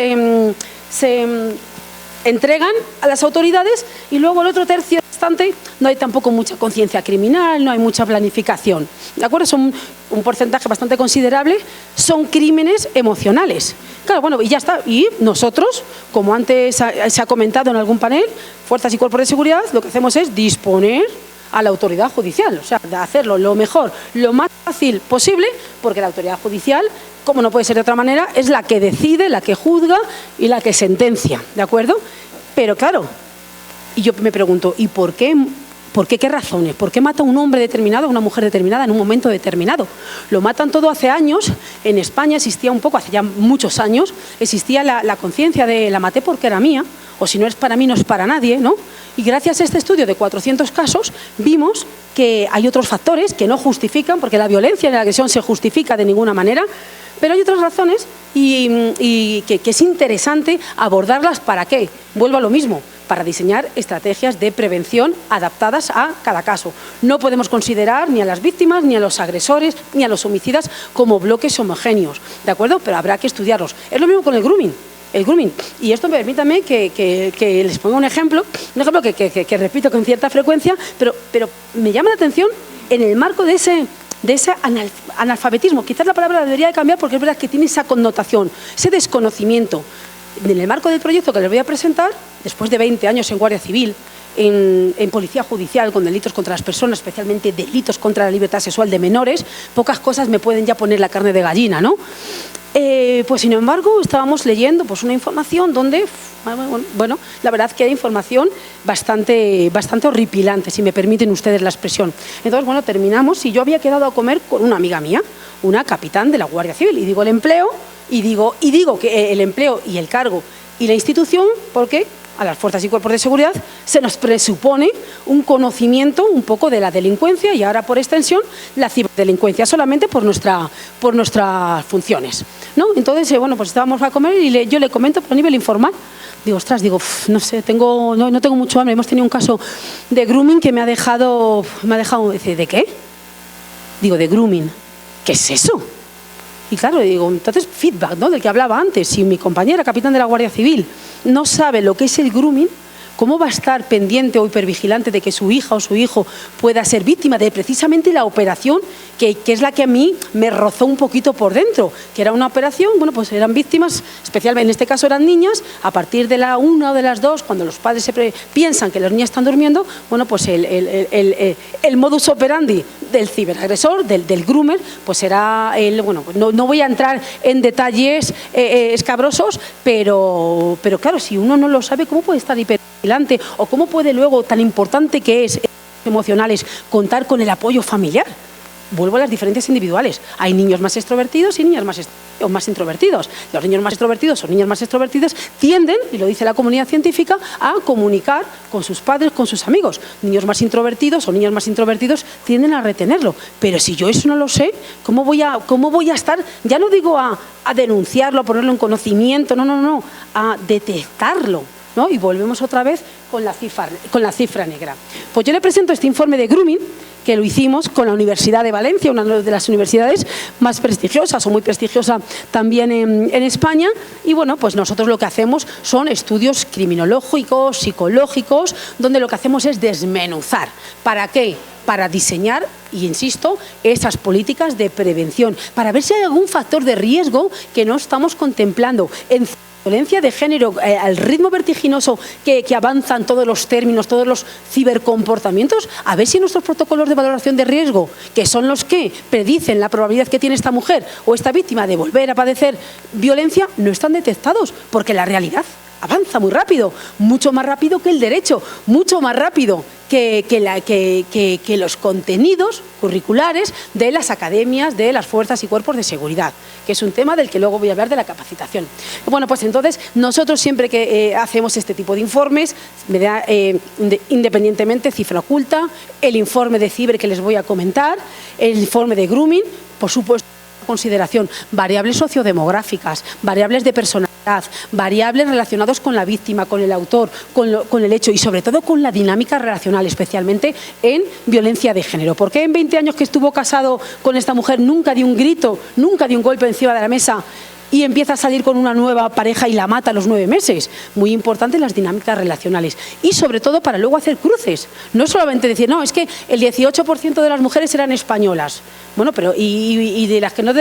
entregan a las autoridades y luego el otro tercio restante no hay tampoco mucha conciencia criminal, no hay mucha planificación. ¿De acuerdo? Son un porcentaje bastante considerable, son crímenes emocionales. Claro, bueno, y ya está. Y nosotros, como antes se ha comentado en algún panel, fuerzas y cuerpos de seguridad, lo que hacemos es disponer a la autoridad judicial, o sea, de hacerlo lo mejor, lo más fácil posible, porque la autoridad judicial, como no puede ser de otra manera, es la que decide, la que juzga y la que sentencia, ¿de acuerdo? Pero claro, y yo me pregunto, ¿y por qué? ¿Por qué? ¿Qué razones? ¿Por qué mata un hombre determinado a una mujer determinada en un momento determinado? Lo matan todo hace años. En España existía un poco, hace ya muchos años, existía la conciencia de la maté porque era mía, o si no es para mí, no es para nadie, ¿no? Y gracias a este estudio de 400 casos, vimos que hay otros factores que no justifican, porque la violencia y la agresión se justifica de ninguna manera, pero hay otras razones y que es interesante abordarlas. ¿Para qué? Vuelvo a lo mismo, para diseñar estrategias de prevención adaptadas a cada caso. No podemos considerar ni a las víctimas, ni a los agresores, ni a los homicidas como bloques homogéneos, ¿de acuerdo? Pero habrá que estudiarlos. Es lo mismo con el grooming. Y esto permítame que les ponga un ejemplo que repito con cierta frecuencia, pero me llama la atención en el marco de ese analfabetismo. Quizás la palabra debería de cambiar porque es verdad que tiene esa connotación, ese desconocimiento. En el marco del proyecto que les voy a presentar, después de 20 años en Guardia Civil, en Policía Judicial, con delitos contra las personas, especialmente delitos contra la libertad sexual de menores, pocas cosas me pueden ya poner la carne de gallina, ¿no? Pues sin embargo estábamos leyendo pues una información donde, bueno, la verdad que hay información bastante horripilante, si me permiten ustedes la expresión. Entonces, bueno, terminamos y yo había quedado a comer con una amiga mía, una capitán de la Guardia Civil, y digo el empleo, y digo que el empleo y el cargo y la institución, porque a las fuerzas y cuerpos de seguridad se nos presupone un conocimiento un poco de la delincuencia y ahora por extensión la ciberdelincuencia, solamente por nuestras funciones, ¿no? Entonces, bueno, pues estábamos a comer y yo le comento a nivel informal. Digo, ostras, no sé, no tengo mucho hambre. Hemos tenido un caso de grooming que me ha dejado, dice, ¿de qué? Digo, de grooming. ¿Qué es eso? Y claro, digo, entonces feedback, ¿no? Del que hablaba antes. Si mi compañera, capitán de la Guardia Civil, no sabe lo que es el grooming, ¿cómo va a estar pendiente o hipervigilante de que su hija o su hijo pueda ser víctima de precisamente la operación que es la que a mí me rozó un poquito por dentro? Que era una operación, bueno, pues eran víctimas, especialmente en este caso eran niñas, a partir de la 1 o de las 2, cuando los padres piensan que los niños están durmiendo, bueno, pues el modus operandi del ciberagresor, del groomer, pues era bueno, no voy a entrar en detalles escabrosos, pero claro, si uno no lo sabe, ¿cómo puede estar hipervigilante? ¿O cómo puede luego, tan importante que es emocionales, contar con el apoyo familiar? Vuelvo a las diferencias individuales. Hay niños más extrovertidos y niñas más introvertidos. Los niños más extrovertidos o niñas más extrovertidas tienden, y lo dice la comunidad científica, a comunicar con sus padres, con sus amigos. Niños más introvertidos o niñas más introvertidos tienden a retenerlo. Pero si yo eso no lo sé, ¿cómo voy a estar? Ya no digo a denunciarlo, a ponerlo en conocimiento, no, a detectarlo. ¿no? Y volvemos otra vez con la cifra negra. Pues yo le presento este informe de grooming, que lo hicimos con la Universidad de Valencia, una de las universidades más prestigiosas o muy prestigiosa también en España. Y bueno, pues nosotros lo que hacemos son estudios criminológicos, psicológicos, donde lo que hacemos es desmenuzar. ¿Para qué? Para diseñar, y insisto, esas políticas de prevención, para ver si hay algún factor de riesgo que no estamos contemplando. En violencia de género, al ritmo vertiginoso que avanzan todos los términos, todos los cibercomportamientos, a ver si nuestros protocolos de valoración de riesgo, que son los que predicen la probabilidad que tiene esta mujer o esta víctima de volver a padecer violencia, no están detectados, porque la realidad avanza muy rápido, mucho más rápido que el derecho, mucho más rápido que los contenidos curriculares de las academias, de las fuerzas y cuerpos de seguridad, que es un tema del que luego voy a hablar, de la capacitación. Bueno, pues entonces nosotros siempre que hacemos este tipo de informes, independientemente, cifra oculta, el informe de ciber que les voy a comentar, el informe de grooming, por supuesto, consideración variables sociodemográficas, variables de personalidad, variables relacionados con la víctima, con el autor, con el hecho y sobre todo con la dinámica relacional, especialmente en violencia de género. ¿Por qué en 20 años que estuvo casado con esta mujer nunca dio un grito, nunca dio un golpe encima de la mesa y empieza a salir con una nueva pareja y la mata a los 9 meses? Muy importante las dinámicas relacionales y sobre todo para luego hacer cruces. No solamente decir, no, es que el 18% de las mujeres eran españolas. Bueno, pero y de las que no...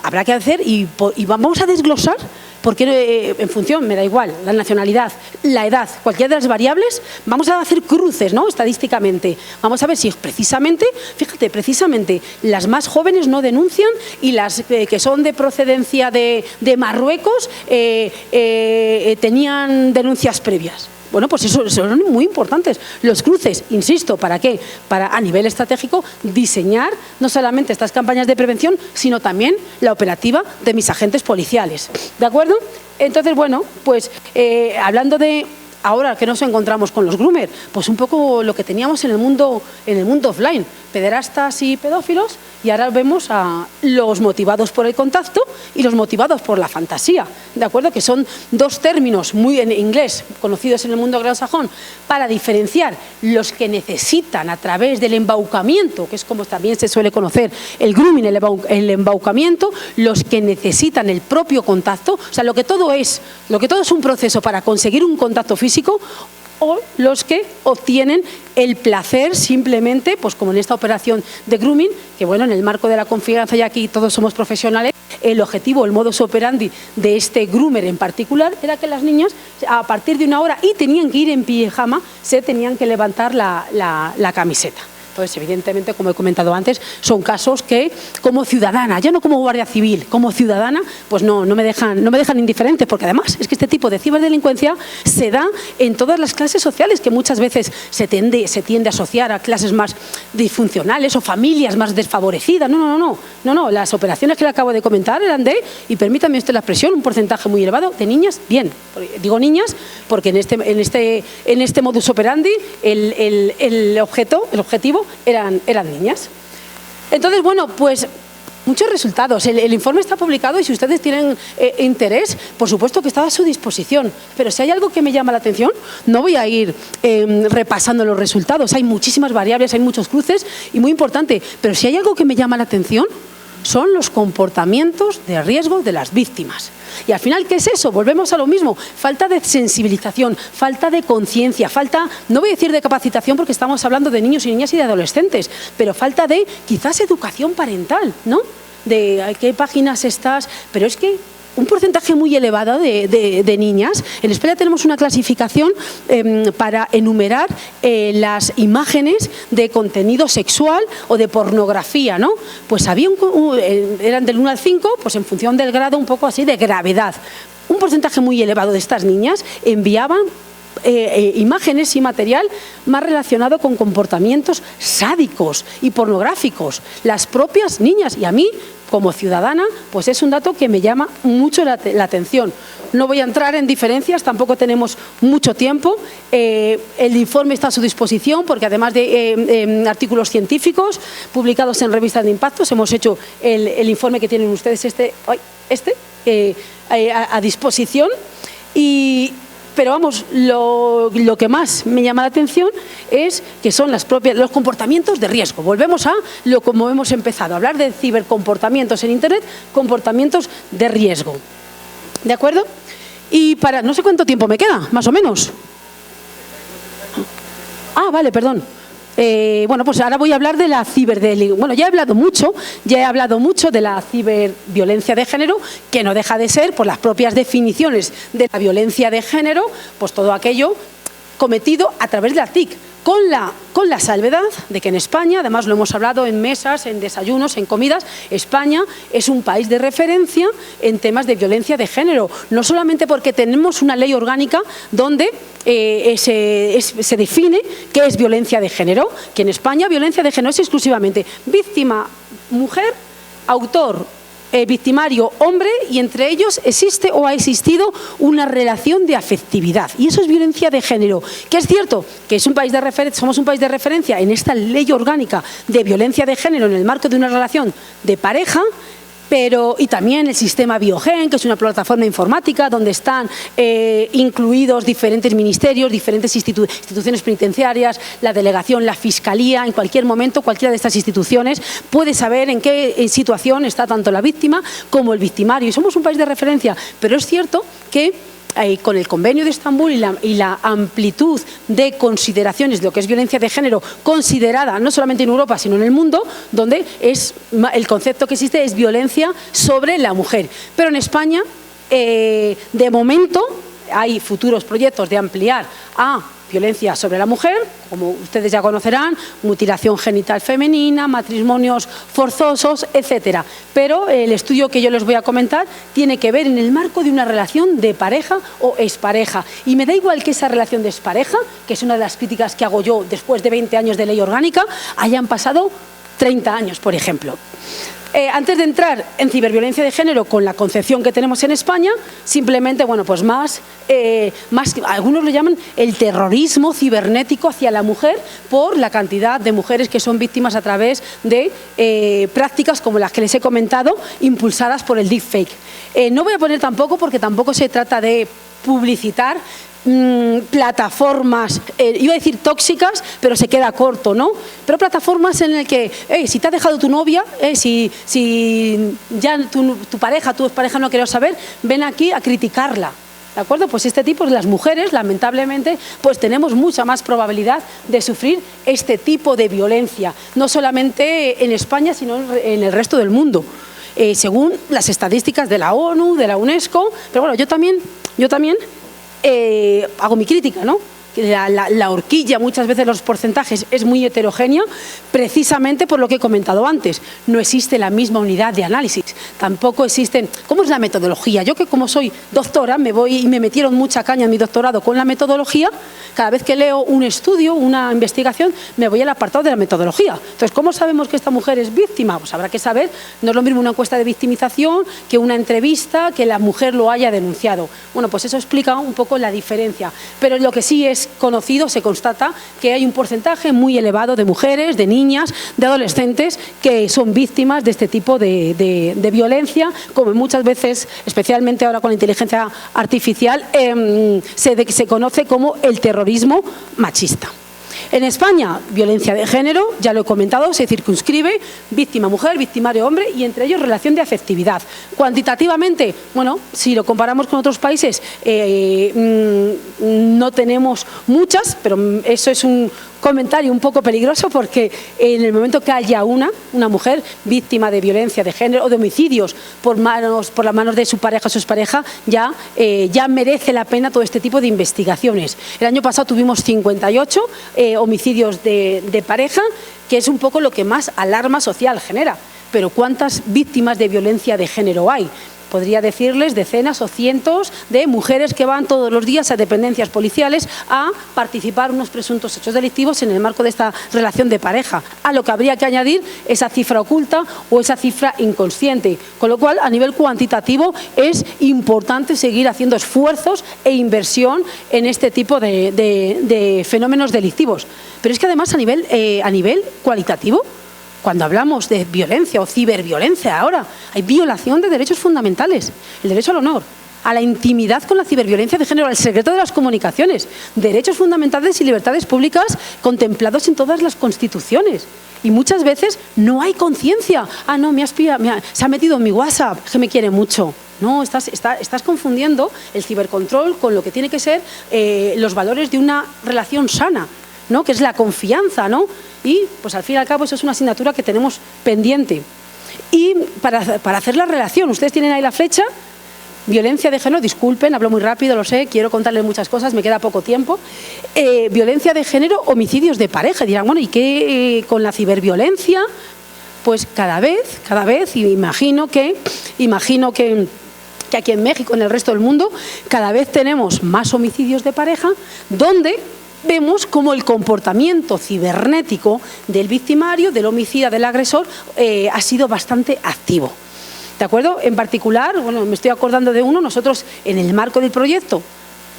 habrá que hacer y vamos a desglosar, porque en función, me da igual, la nacionalidad, la edad, cualquiera de las variables, vamos a hacer cruces, ¿no? Estadísticamente. Vamos a ver si precisamente, fíjate, precisamente las más jóvenes no denuncian y las que son de procedencia de Marruecos tenían denuncias previas. Bueno, pues eso son muy importantes. Los cruces, insisto, ¿para qué? Para, a nivel estratégico, diseñar no solamente estas campañas de prevención, sino también la operativa de mis agentes policiales. ¿De acuerdo? Entonces, bueno, pues hablando de... Ahora que nos encontramos con los groomers, pues un poco lo que teníamos en el mundo offline, pederastas y pedófilos, y ahora vemos a los motivados por el contacto y los motivados por la fantasía, ¿de acuerdo? Que son dos términos muy en inglés, conocidos en el mundo anglosajón, para diferenciar los que necesitan a través del embaucamiento, que es como también se suele conocer el grooming, el embaucamiento, los que necesitan el propio contacto, o sea, lo que todo es un proceso para conseguir un contacto físico, o los que obtienen el placer simplemente, pues como en esta operación de grooming, que bueno, en el marco de la confianza, y aquí todos somos profesionales, el objetivo, el modus operandi de este groomer en particular era que las niñas, a partir de una hora, y tenían que ir en pijama, se tenían que levantar la camiseta. Entonces, evidentemente, como he comentado antes, son casos que, como ciudadana, ya no como guardia civil, como ciudadana, pues no me dejan indiferente, porque además es que este tipo de ciberdelincuencia se da en todas las clases sociales, que muchas veces se tiende a asociar a clases más disfuncionales o familias más desfavorecidas. No, las operaciones que le acabo de comentar eran de, y permítame usted la expresión, un porcentaje muy elevado de niñas, bien, digo niñas, porque en este modus operandi el objetivo eran niñas. Entonces, bueno, pues muchos resultados. El informe está publicado y si ustedes tienen interés, por supuesto que está a su disposición. Pero si hay algo que me llama la atención, no voy a ir repasando los resultados. Hay muchísimas variables, hay muchos cruces y muy importante. Pero si hay algo que me llama la atención, son los comportamientos de riesgo de las víctimas. Y al final, ¿qué es eso? Volvemos a lo mismo. Falta de sensibilización, falta de conciencia, falta, no voy a decir de capacitación porque estamos hablando de niños y niñas y de adolescentes, pero falta de quizás educación parental, ¿no? De a qué páginas estás, pero es que un porcentaje muy elevado de niñas. En España tenemos una clasificación para enumerar las imágenes de contenido sexual o de pornografía, ¿no? Pues había eran del 1 al 5, pues en función del grado un poco así de gravedad. Un porcentaje muy elevado de estas niñas enviaban imágenes y material más relacionado con comportamientos sádicos y pornográficos. Las propias niñas, y a mí, como ciudadana, pues es un dato que me llama mucho la atención. No voy a entrar en diferencias, tampoco tenemos mucho tiempo. El informe está a su disposición porque además de artículos científicos publicados en revistas de impactos, hemos hecho el informe que tienen ustedes a disposición. Y pero vamos, lo que más me llama la atención es que son los comportamientos de riesgo. Volvemos a como hemos empezado, a hablar de cibercomportamientos en Internet, comportamientos de riesgo. ¿De acuerdo? Y no sé cuánto tiempo me queda, más o menos. Ah, vale, perdón. Bueno, pues ahora voy a hablar de la ciberdelincuencia. Bueno, ya he hablado mucho de la ciberviolencia de género, que no deja de ser, por las propias definiciones de la violencia de género, pues todo aquello cometido a través de la TIC, con la salvedad de que en España, además lo hemos hablado en mesas, en desayunos, en comidas, España es un país de referencia en temas de violencia de género, no solamente porque tenemos una ley orgánica donde se define qué es violencia de género, que en España violencia de género es exclusivamente víctima mujer, autor victimario hombre, y entre ellos existe o ha existido una relación de afectividad, y eso es violencia de género, que es cierto que somos un país de referencia en esta ley orgánica de violencia de género en el marco de una relación de pareja, y también el sistema Biogen, que es una plataforma informática donde están incluidos diferentes ministerios, diferentes instituciones penitenciarias, la delegación, la fiscalía. En cualquier momento, cualquiera de estas instituciones puede saber en qué situación está tanto la víctima como el victimario. Y somos un país de referencia, pero es cierto que con el Convenio de Estambul y la amplitud de consideraciones de lo que es violencia de género considerada no solamente en Europa sino en el mundo, donde el concepto que existe es violencia sobre la mujer. Pero en España, de momento, hay futuros proyectos de ampliar a violencia sobre la mujer, como ustedes ya conocerán, mutilación genital femenina, matrimonios forzosos, etcétera. Pero el estudio que yo les voy a comentar tiene que ver en el marco de una relación de pareja o expareja. Y me da igual que esa relación de expareja, que es una de las críticas que hago yo después de 20 años de ley orgánica, hayan pasado 30 años, por ejemplo. Antes de entrar en ciberviolencia de género con la concepción que tenemos en España, simplemente, bueno, pues algunos lo llaman el terrorismo cibernético hacia la mujer por la cantidad de mujeres que son víctimas a través de prácticas como las que les he comentado, impulsadas por el deepfake. No voy a poner tampoco, porque tampoco se trata de publicitar plataformas, iba a decir tóxicas, pero se queda corto, ¿no? Pero plataformas en las que, si te ha dejado tu novia, si ya tu pareja, tu expareja no quiere saber, ven aquí a criticarla. ¿De acuerdo? Pues este tipo de las mujeres, lamentablemente, pues tenemos mucha más probabilidad de sufrir este tipo de violencia, no solamente en España, sino en el resto del mundo. Según las estadísticas de la ONU, de la UNESCO, pero bueno, yo también hago mi crítica, ¿no? La horquilla, muchas veces los porcentajes, es muy heterogénea, precisamente por lo que he comentado antes. No existe la misma unidad de análisis, tampoco existen... ¿Cómo es la metodología? Yo, que como soy doctora, me metieron mucha caña en mi doctorado con la metodología. Cada vez que leo un estudio, una investigación, me voy al apartado de la metodología. Entonces, ¿cómo sabemos que esta mujer es víctima? Pues habrá que saber, no es lo mismo una encuesta de victimización que una entrevista, que la mujer lo haya denunciado. Bueno, pues eso explica un poco la diferencia. Pero lo que sí es conocido, se constata que hay un porcentaje muy elevado de mujeres, de niñas, de adolescentes que son víctimas de este tipo de violencia, como muchas veces, especialmente ahora con la inteligencia artificial, se conoce como el terrorismo machista. En España, violencia de género, ya lo he comentado, se circunscribe víctima mujer, victimario hombre, y entre ellos relación de afectividad. Cuantitativamente, bueno, si lo comparamos con otros países, no tenemos muchas, pero eso es un comentario un poco peligroso, porque en el momento que haya una mujer víctima de violencia de género o de homicidios por las manos de su pareja o su expareja, ya merece la pena todo este tipo de investigaciones. El año pasado tuvimos 58 homicidios de pareja, que es un poco lo que más alarma social genera. Pero ¿cuántas víctimas de violencia de género hay? Podría decirles decenas o cientos de mujeres que van todos los días a dependencias policiales a participar en unos presuntos hechos delictivos en el marco de esta relación de pareja, a lo que habría que añadir esa cifra oculta o esa cifra inconsciente. Con lo cual, a nivel cuantitativo, es importante seguir haciendo esfuerzos e inversión en este tipo de fenómenos delictivos. Pero es que además a nivel cualitativo, cuando hablamos de violencia o ciberviolencia ahora, hay violación de derechos fundamentales, el derecho al honor, a la intimidad con la ciberviolencia de género, al secreto de las comunicaciones, derechos fundamentales y libertades públicas contemplados en todas las constituciones. Y muchas veces no hay conciencia. Ah, no, se ha metido en mi WhatsApp, que me quiere mucho. No, estás confundiendo el cibercontrol con lo que tiene que ser los valores de una relación sana, ¿no? Que es la confianza, ¿no? Y pues al fin y al cabo eso es una asignatura que tenemos pendiente. Y para hacer la relación, ustedes tienen ahí la flecha, violencia de género, disculpen, hablo muy rápido, lo sé, quiero contarles muchas cosas, me queda poco tiempo. Violencia de género, homicidios de pareja. Dirán, bueno, ¿y qué con la ciberviolencia? Pues cada vez, y imagino que aquí en México, en el resto del mundo, cada vez tenemos más homicidios de pareja, donde vemos cómo el comportamiento cibernético del victimario, del homicida, del agresor, ha sido bastante activo. ¿De acuerdo? En particular, bueno, me estoy acordando de uno, nosotros en el marco del proyecto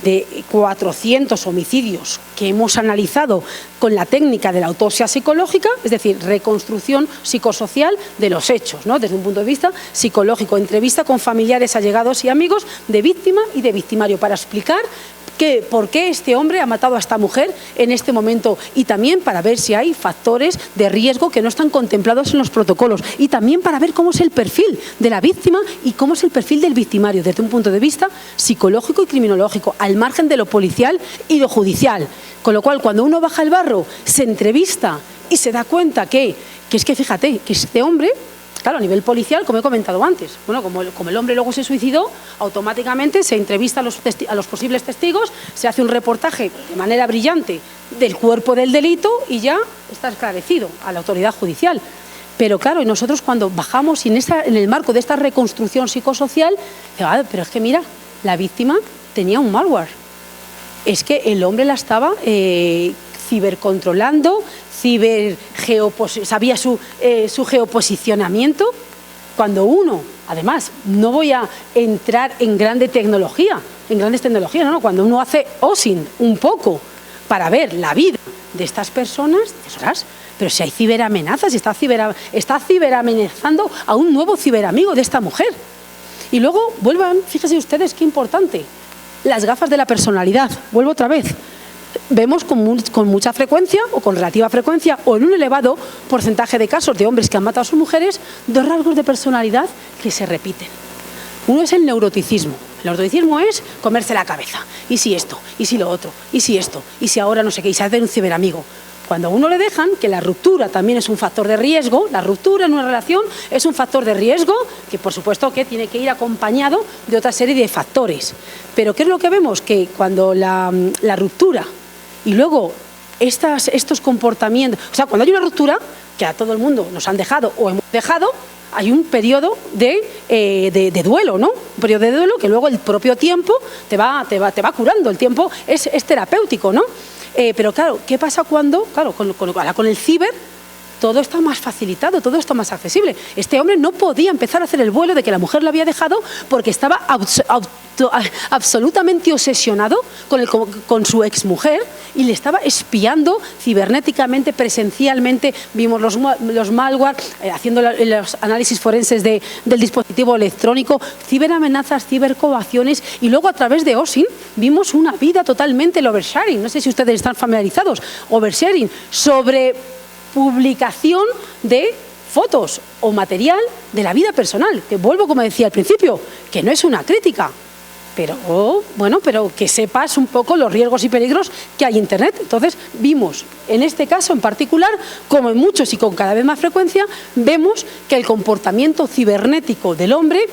de 400 homicidios que hemos analizado con la técnica de la autopsia psicológica, es decir, reconstrucción psicosocial de los hechos, ¿no? Desde un punto de vista psicológico, entrevista con familiares, allegados y amigos de víctima y de victimario para explicar por qué este hombre ha matado a esta mujer en este momento, y también para ver si hay factores de riesgo que no están contemplados en los protocolos, y también para ver cómo es el perfil de la víctima y cómo es el perfil del victimario desde un punto de vista psicológico y criminológico, al margen de lo policial y lo judicial. Con lo cual, cuando uno baja al barro, se entrevista y se da cuenta que es que, fíjate, que este hombre, claro, a nivel policial, como he comentado antes, bueno, como el hombre luego se suicidó, automáticamente se entrevista a los posibles testigos, se hace un reportaje de manera brillante del cuerpo del delito y ya está esclarecido a la autoridad judicial. Pero claro, y nosotros cuando bajamos y en el marco de esta reconstrucción psicosocial, pero es que mira, la víctima tenía un malware. Es que el hombre la estaba cibercontrolando, sabía su geoposicionamiento. Cuando uno, además, no voy a entrar en grandes tecnologías, no, cuando uno hace OSINT un poco para ver la vida de estas personas, pero si hay ciberamenazas, está ciberamenazando a un nuevo ciberamigo de esta mujer. Y luego vuelvan, fíjense ustedes qué importante, las gafas de la personalidad. Vuelvo otra vez. Vemos con mucha frecuencia o con relativa frecuencia o en un elevado porcentaje de casos de hombres que han matado a sus mujeres, dos rasgos de personalidad que se repiten. Uno es el neuroticismo. El neuroticismo es comerse la cabeza. ¿Y si esto? ¿Y si lo otro? ¿Y si esto? ¿Y si ahora no sé qué? Y se hace un ciberamigo. Cuando a uno le dejan que la ruptura también es un factor de riesgo, la ruptura en una relación es un factor de riesgo que por supuesto que tiene que ir acompañado de otra serie de factores. Pero ¿qué es lo que vemos? Que cuando la ruptura y luego estos comportamientos, o sea, cuando hay una ruptura, que a todo el mundo nos han dejado o hemos dejado, hay un periodo de duelo, ¿no? Un periodo de duelo que luego el propio tiempo te va curando, el tiempo es terapéutico, ¿no? Pero claro, ¿qué pasa cuando, con el ciber, todo está más facilitado, todo está más accesible? Este hombre no podía empezar a hacer el vuelo de que la mujer lo había dejado porque estaba absolutamente obsesionado con su exmujer y le estaba espiando cibernéticamente, presencialmente. Vimos los malware, haciendo los análisis forenses del dispositivo electrónico, ciberamenazas, cibercoacciones, y luego a través de OSINT vimos una vida totalmente, el oversharing, no sé si ustedes están familiarizados, oversharing, sobre publicación de fotos o material de la vida personal, que vuelvo, como decía al principio, que no es una crítica, pero que sepas un poco los riesgos y peligros que hay en Internet. Entonces vimos, en este caso en particular, como en muchos y con cada vez más frecuencia, vemos que el comportamiento cibernético del hombre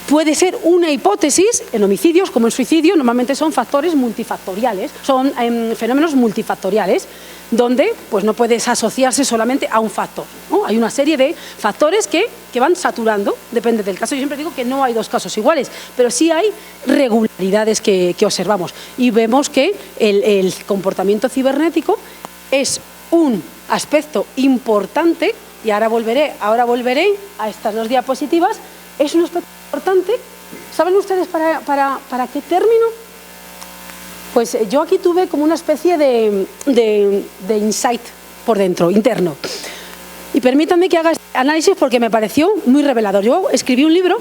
puede ser una hipótesis. En homicidios como en suicidio normalmente son factores multifactoriales, son fenómenos multifactoriales, donde pues no puedes asociarse solamente a un factor, ¿no? Hay una serie de factores que van saturando, depende del caso. Yo siempre digo que no hay dos casos iguales, pero sí hay regularidades que observamos y vemos que el comportamiento cibernético es un aspecto importante, y ahora volveré a estas dos diapositivas. Es un aspecto importante. ¿Saben ustedes para qué término? Pues yo aquí tuve como una especie de insight por dentro, interno. Y permítanme que haga este análisis porque me pareció muy revelador. Yo escribí un libro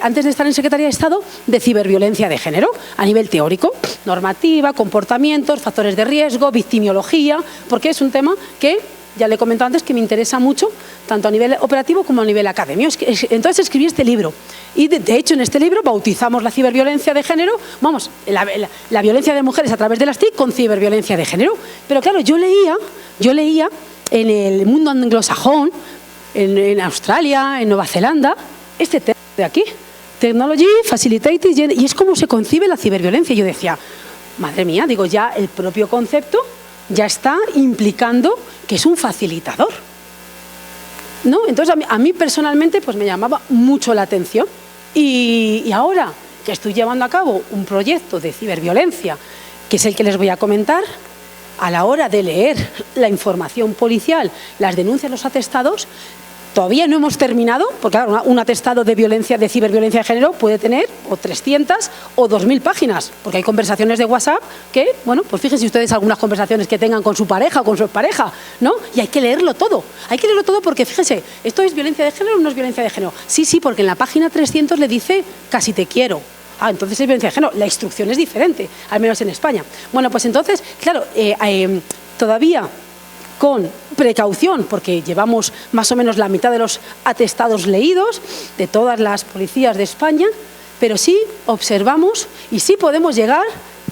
antes de estar en Secretaría de Estado, de ciberviolencia de género, a nivel teórico, normativa, comportamientos, factores de riesgo, victimiología, porque es un tema que, ya le he comentado antes, que me interesa mucho, tanto a nivel operativo como a nivel académico. Entonces escribí este libro. Y de hecho en este libro bautizamos la ciberviolencia de género, vamos, la violencia de mujeres a través de las TIC con ciberviolencia de género. Pero claro, yo leía en el mundo anglosajón, en Australia, en Nueva Zelanda, este tema de aquí, Technology Facilitated, y es como se concibe la ciberviolencia. Y yo decía, madre mía, digo, ya el propio concepto ya está implicando que es un facilitador, ¿no? Entonces a mí personalmente pues me llamaba mucho la atención y ahora que estoy llevando a cabo un proyecto de ciberviolencia, que es el que les voy a comentar, a la hora de leer la información policial, las denuncias, los atestados, todavía no hemos terminado, porque claro, un atestado de ciberviolencia de género puede tener o 300 o 2000 páginas, porque hay conversaciones de WhatsApp que, bueno, pues fíjense ustedes algunas conversaciones que tengan con su pareja o con su expareja, ¿no? Y hay que leerlo todo porque, fíjense, ¿esto es violencia de género o no es violencia de género? Sí, porque en la página 300 le dice casi te quiero. Ah, entonces es violencia de género. La instrucción es diferente, al menos en España. Bueno, pues entonces, claro, todavía con precaución, porque llevamos más o menos la mitad de los atestados leídos de todas las policías de España, pero sí observamos y sí podemos llegar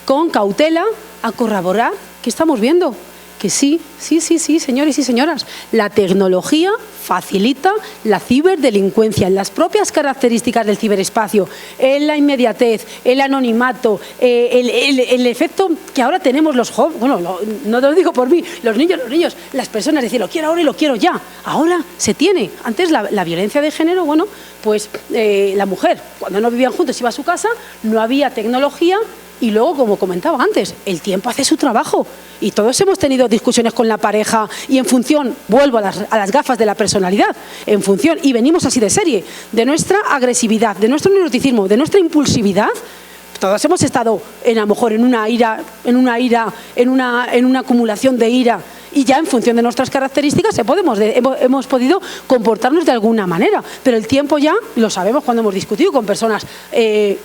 con cautela a corroborar que estamos viendo que sí, señores y señoras, la tecnología facilita la ciberdelincuencia en las propias características del ciberespacio, en la inmediatez, el anonimato, el efecto que ahora tenemos los jóvenes, bueno, no te lo digo por mí, los niños, las personas, decir, lo quiero ahora y lo quiero ya. Ahora se tiene. Antes la violencia de género, bueno, pues la mujer, cuando no vivían juntos, iba a su casa, no había tecnología. Y luego, como comentaba antes, el tiempo hace su trabajo. Y todos hemos tenido discusiones con la pareja y en función, vuelvo a las gafas de la personalidad, en función, y venimos así de serie, de nuestra agresividad, de nuestro neuroticismo, de nuestra impulsividad. Todos hemos estado a lo mejor en una acumulación de ira, y ya en función de nuestras características hemos podido comportarnos de alguna manera. Pero el tiempo ya, lo sabemos cuando hemos discutido con personas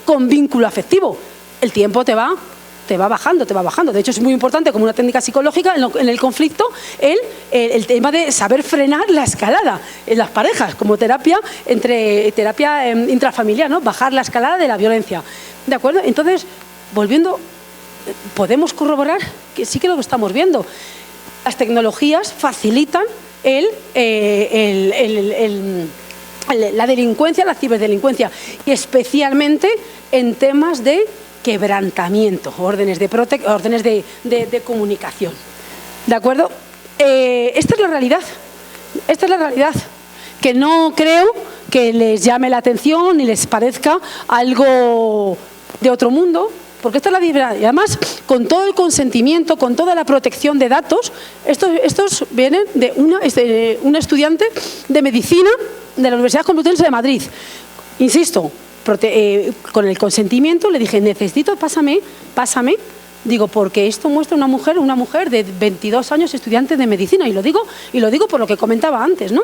con vínculo afectivo, el tiempo te va bajando. De hecho, es muy importante, como una técnica psicológica, en el conflicto, el tema de saber frenar la escalada en las parejas, como terapia intrafamiliar, ¿no? Bajar la escalada de la violencia. ¿De acuerdo? Entonces, volviendo, podemos corroborar que sí que lo estamos viendo. Las tecnologías facilitan la delincuencia, la ciberdelincuencia, y especialmente en temas de quebrantamiento, órdenes de comunicación. ¿De acuerdo? Esta es la realidad. Que no creo que les llame la atención ni les parezca algo de otro mundo, porque esta es la libertad. Y además, con todo el consentimiento, con toda la protección de datos, estos vienen de una estudiante de medicina de la Universidad Complutense de Madrid. Insisto, con el consentimiento le dije, necesito, pásame, digo, porque esto muestra una mujer de 22 años, estudiante de medicina, y lo digo por lo que comentaba antes, ¿no?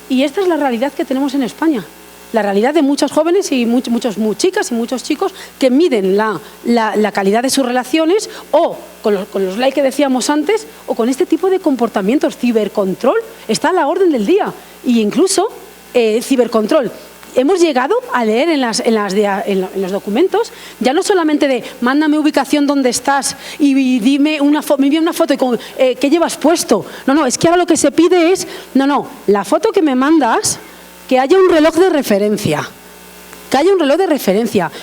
Y esta es la realidad que tenemos en España, la realidad de muchos jóvenes y muchas chicas y muchos chicos que miden la calidad de sus relaciones, o con los likes que decíamos antes, o con este tipo de comportamientos. Cibercontrol está a la orden del día, y incluso cibercontrol. Hemos llegado a leer en los documentos, ya no solamente de mándame ubicación donde estás y me envía una foto y ¿qué llevas puesto? No, es que ahora lo que se pide es, la foto que me mandas, que haya un reloj de referencia.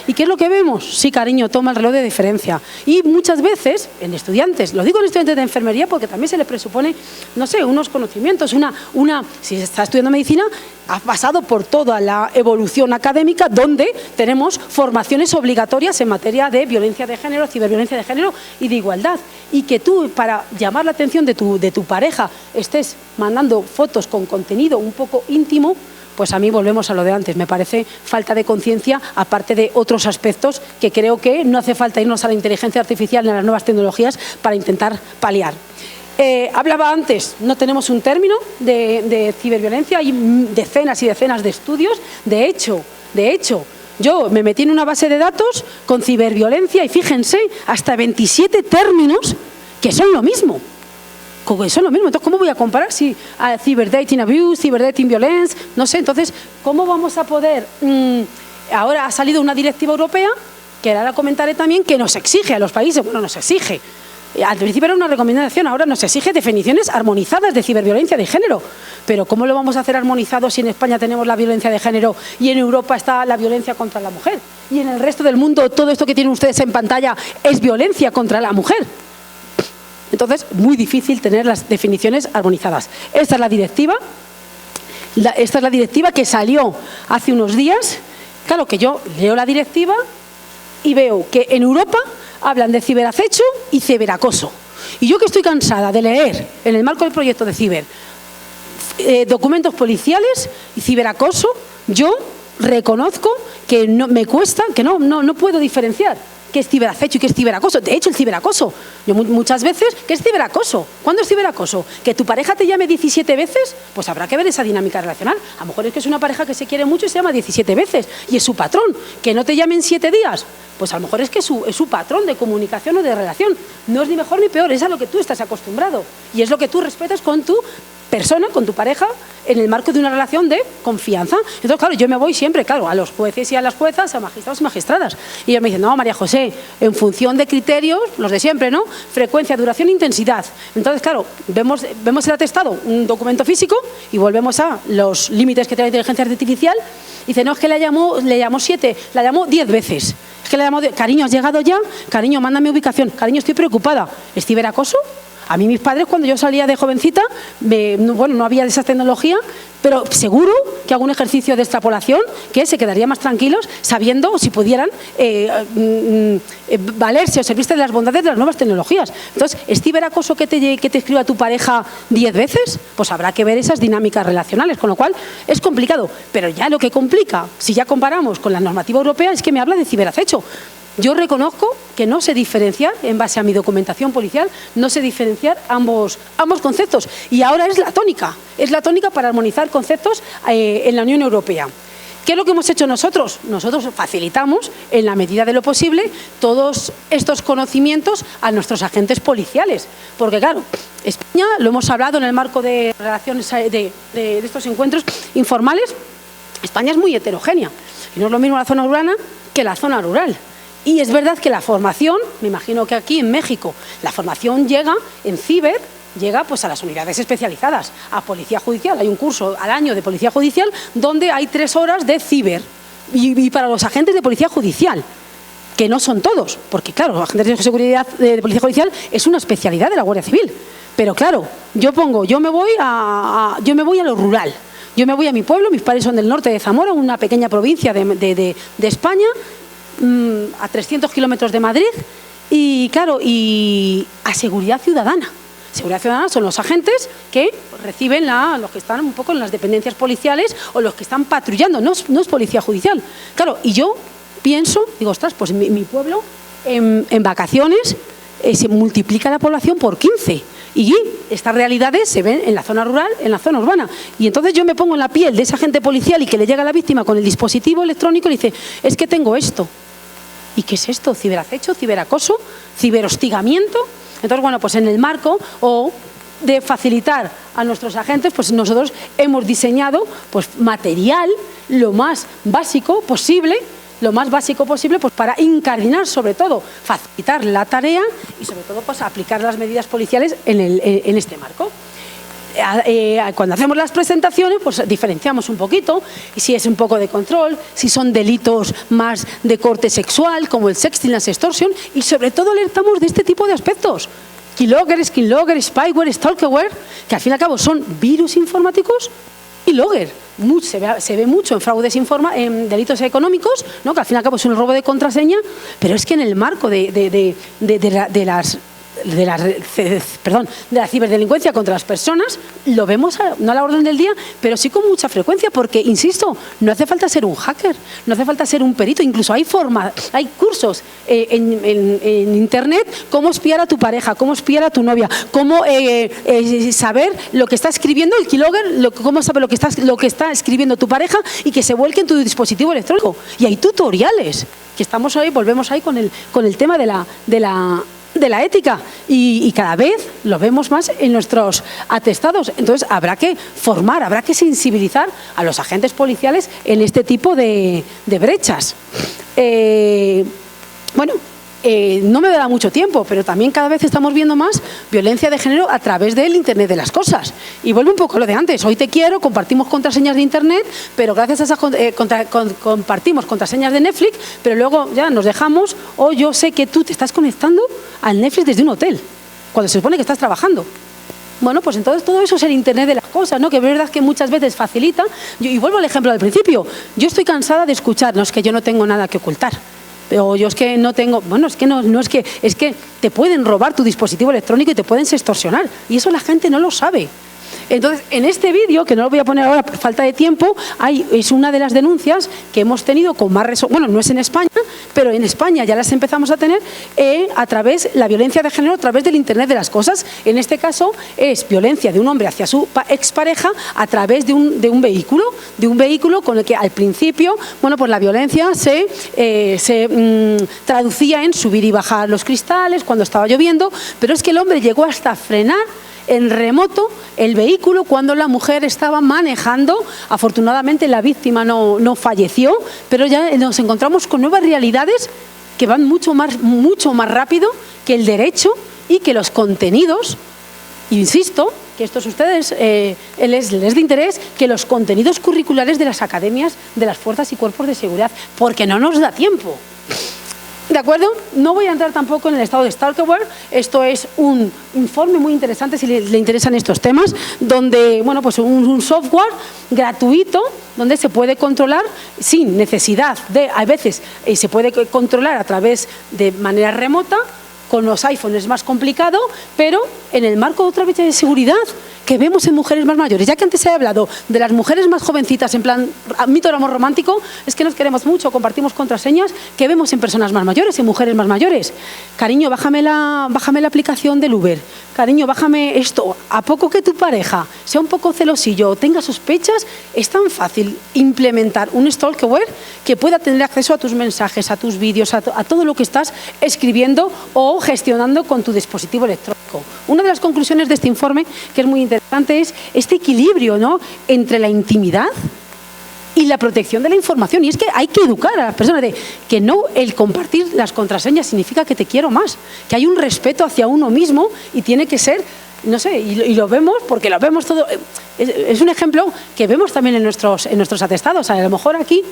¿Y qué es lo que vemos? Sí, cariño, toma el reloj de referencia. Y muchas veces, en estudiantes, lo digo en estudiantes de enfermería porque también se les presupone, no sé, unos conocimientos, si se está estudiando medicina, ha pasado por toda la evolución académica donde tenemos formaciones obligatorias en materia de violencia de género, ciberviolencia de género y de igualdad. Y que tú, para llamar la atención de tu pareja, estés mandando fotos con contenido un poco íntimo, pues a mí volvemos a lo de antes. Me parece falta de conciencia, aparte de otros aspectos que creo que no hace falta irnos a la inteligencia artificial ni a las nuevas tecnologías para intentar paliar. Hablaba antes, no tenemos un término de ciberviolencia, hay decenas y decenas de estudios. De hecho, De hecho, yo me metí en una base de datos con ciberviolencia y fíjense, hasta 27 términos que son lo mismo. Entonces, ¿cómo voy a comparar si cyberdating abuse, cyberdating violence? No sé, entonces, ¿cómo vamos a poder...? Ahora ha salido una directiva europea, que ahora la comentaré también, que nos exige a los países, bueno, nos exige. Al principio era una recomendación, ahora nos exige definiciones armonizadas de ciberviolencia de género. Pero ¿cómo lo vamos a hacer armonizado si en España tenemos la violencia de género y en Europa está la violencia contra la mujer? Y en el resto del mundo todo esto que tienen ustedes en pantalla es violencia contra la mujer. Entonces, muy difícil tener las definiciones armonizadas. Esta es la directiva. Esta es la directiva que salió hace unos días. Claro que yo leo la directiva y veo que en Europa hablan de ciberacecho y ciberacoso. Y yo que estoy cansada de leer, en el marco del proyecto de ciber, documentos policiales y ciberacoso, yo reconozco que no, me cuesta, que no puedo diferenciar qué es ciberacecho y qué es ciberacoso. De hecho, el ciberacoso, yo muchas veces, ¿qué es ciberacoso? ¿Cuándo es ciberacoso? ¿Que tu pareja te llame 17 veces? Pues habrá que ver esa dinámica relacional. A lo mejor es que es una pareja que se quiere mucho y se llama 17 veces y es su patrón. ¿Que no te llamen 7 días? Pues a lo mejor es que es su patrón de comunicación o de relación. No es ni mejor ni peor, es a lo que tú estás acostumbrado. Y es lo que tú respetas con tu persona, con tu pareja, en el marco de una relación de confianza. Entonces, claro, yo me voy siempre, claro, a los jueces y a las juezas, a magistrados y magistradas. Y ellos me dicen, no, María José, en función de criterios, los de siempre, ¿no? Frecuencia, duración, intensidad. Entonces, claro, vemos el atestado, un documento físico, y volvemos a los límites que tiene la inteligencia artificial. Y dice, no, es que le llamó 7, la llamó 10 veces. Es que le llamó, cariño, ¿has llegado ya? Cariño, mándame ubicación. Cariño, estoy preocupada. ¿Es ciberacoso? A mí mis padres, cuando yo salía de jovencita, no había esa tecnología, pero seguro que hago un ejercicio de extrapolación que se quedarían más tranquilos sabiendo si pudieran valerse o servirse de las bondades de las nuevas tecnologías. Entonces, ¿es ciberacoso que te escriba tu pareja 10 veces? Pues habrá que ver esas dinámicas relacionales, con lo cual es complicado. Pero ya lo que complica, si ya comparamos con la normativa europea, es que me habla de ciberacecho. Yo reconozco que no sé diferenciar, en base a mi documentación policial, no sé diferenciar ambos conceptos. Y ahora es la tónica para armonizar conceptos en la Unión Europea. ¿Qué es lo que hemos hecho nosotros? Nosotros facilitamos, en la medida de lo posible, todos estos conocimientos a nuestros agentes policiales. Porque, claro, España, lo hemos hablado en el marco de relaciones de estos encuentros informales, España es muy heterogénea. Y no es lo mismo la zona urbana que la zona rural. Y es verdad que la formación, me imagino que aquí en México, la formación llega en ciber, llega pues a las unidades especializadas, a Policía Judicial. Hay un curso al año de Policía Judicial donde hay 3 horas de ciber. Y para los agentes de Policía Judicial, que no son todos, porque claro, los agentes de seguridad de Policía Judicial es una especialidad de la Guardia Civil. Pero claro, yo me voy a lo rural. Yo me voy a mi pueblo, mis padres son del norte de Zamora, una pequeña provincia de España, a 300 kilómetros de Madrid, y claro, y a seguridad ciudadana. Seguridad ciudadana son los agentes que reciben los que están un poco en las dependencias policiales o los que están patrullando, no es policía judicial. Claro, y yo pienso, digo, ostras, pues mi pueblo en vacaciones se multiplica la población por 15. Y estas realidades se ven en la zona rural, en la zona urbana. Y entonces yo me pongo en la piel de ese agente policial y que le llega a la víctima con el dispositivo electrónico y le dice, es que tengo esto. ¿Y qué es esto? ¿Ciberacecho? ¿Ciberacoso? ¿Ciberhostigamiento? Entonces, bueno, pues en el marco de facilitar a nuestros agentes, pues nosotros hemos diseñado pues material lo más básico posible pues para incardinar, sobre todo, facilitar la tarea y sobre todo pues aplicar las medidas policiales en este marco. Cuando hacemos las presentaciones, pues diferenciamos un poquito, y si es un poco de control, si son delitos más de corte sexual, como el sexting, la extorsión, y sobre todo alertamos de este tipo de aspectos. Keylogger, skinlogger, spyware, stalkerware, que al fin y al cabo son virus informáticos y logger. Se ve mucho en fraudes en delitos económicos, ¿no? Que al fin y al cabo es un robo de contraseña, pero es que en el marco de las la ciberdelincuencia contra las personas, lo vemos no a la orden del día, pero sí con mucha frecuencia, porque, insisto, no hace falta ser un hacker, no hace falta ser un perito, incluso hay cursos en Internet, cómo espiar a tu pareja, cómo espiar a tu novia, cómo saber lo que está escribiendo el keylogger, cómo saber lo que está escribiendo tu pareja y que se vuelque en tu dispositivo electrónico. Y hay tutoriales, que estamos hoy, volvemos ahí con el tema de la ética y cada vez lo vemos más en nuestros atestados. Entonces habrá que formar, habrá que sensibilizar a los agentes policiales en este tipo de brechas. No me da mucho tiempo, pero también cada vez estamos viendo más violencia de género a través del Internet de las cosas. Y vuelvo un poco a lo de antes. Hoy te quiero, compartimos contraseñas de Internet, pero gracias a esas compartimos contraseñas de Netflix, pero luego ya nos dejamos, o yo sé que tú te estás conectando al Netflix desde un hotel, cuando se supone que estás trabajando. Bueno, pues entonces todo eso es el Internet de las cosas, ¿no? Que es verdad que muchas veces facilita. Y vuelvo al ejemplo del principio. Yo estoy cansada de escuchar, no es que yo no tengo nada que ocultar. O yo es que no tengo, es que te pueden robar tu dispositivo electrónico y te pueden extorsionar. Y eso la gente no lo sabe. Entonces, en este vídeo, que no lo voy a poner ahora por falta de tiempo, es una de las denuncias que hemos tenido con más resolución. Bueno, no es en España, pero en España ya las empezamos a tener a través, la violencia de género a través del Internet de las cosas. En este caso es violencia de un hombre hacia su expareja a través de un vehículo con el que al principio, pues la violencia se traducía en subir y bajar los cristales cuando estaba lloviendo, pero es que el hombre llegó hasta frenar en remoto el vehículo cuando la mujer estaba manejando. Afortunadamente la víctima no falleció, pero ya nos encontramos con nuevas realidades que van mucho más rápido que el derecho y que los contenidos, insisto, que estos a ustedes les de interés, que los contenidos curriculares de las academias de las fuerzas y cuerpos de seguridad, porque no nos da tiempo. ¿De acuerdo? No voy a entrar tampoco en el estado de Stalkerware. Esto es un informe muy interesante si le interesan estos temas, donde, un software gratuito donde se puede controlar sin necesidad de, a veces se puede controlar a través de manera remota. Con los iPhones es más complicado, pero en el marco de otra brecha de seguridad que vemos en mujeres más mayores. Ya que antes se ha hablado de las mujeres más jovencitas en plan mito del amor romántico, es que nos queremos mucho, compartimos contraseñas que vemos en personas más mayores, en mujeres más mayores. Cariño, bájame la aplicación del Uber. Cariño, bájame esto. A poco que tu pareja sea un poco celosillo o tenga sospechas, es tan fácil implementar un stalkerware que pueda tener acceso a tus mensajes, a tus vídeos, a todo lo que estás escribiendo o gestionando con tu dispositivo electrónico. Una de las conclusiones de este informe, que es muy interesante, es este equilibrio, ¿no?, entre la intimidad y la protección de la información. Y es que hay que educar a las personas de que no el compartir las contraseñas significa que te quiero más, que hay un respeto hacia uno mismo y tiene que ser, no sé, y lo vemos porque lo vemos todo. Es un ejemplo que vemos también en nuestros atestados. A lo mejor aquí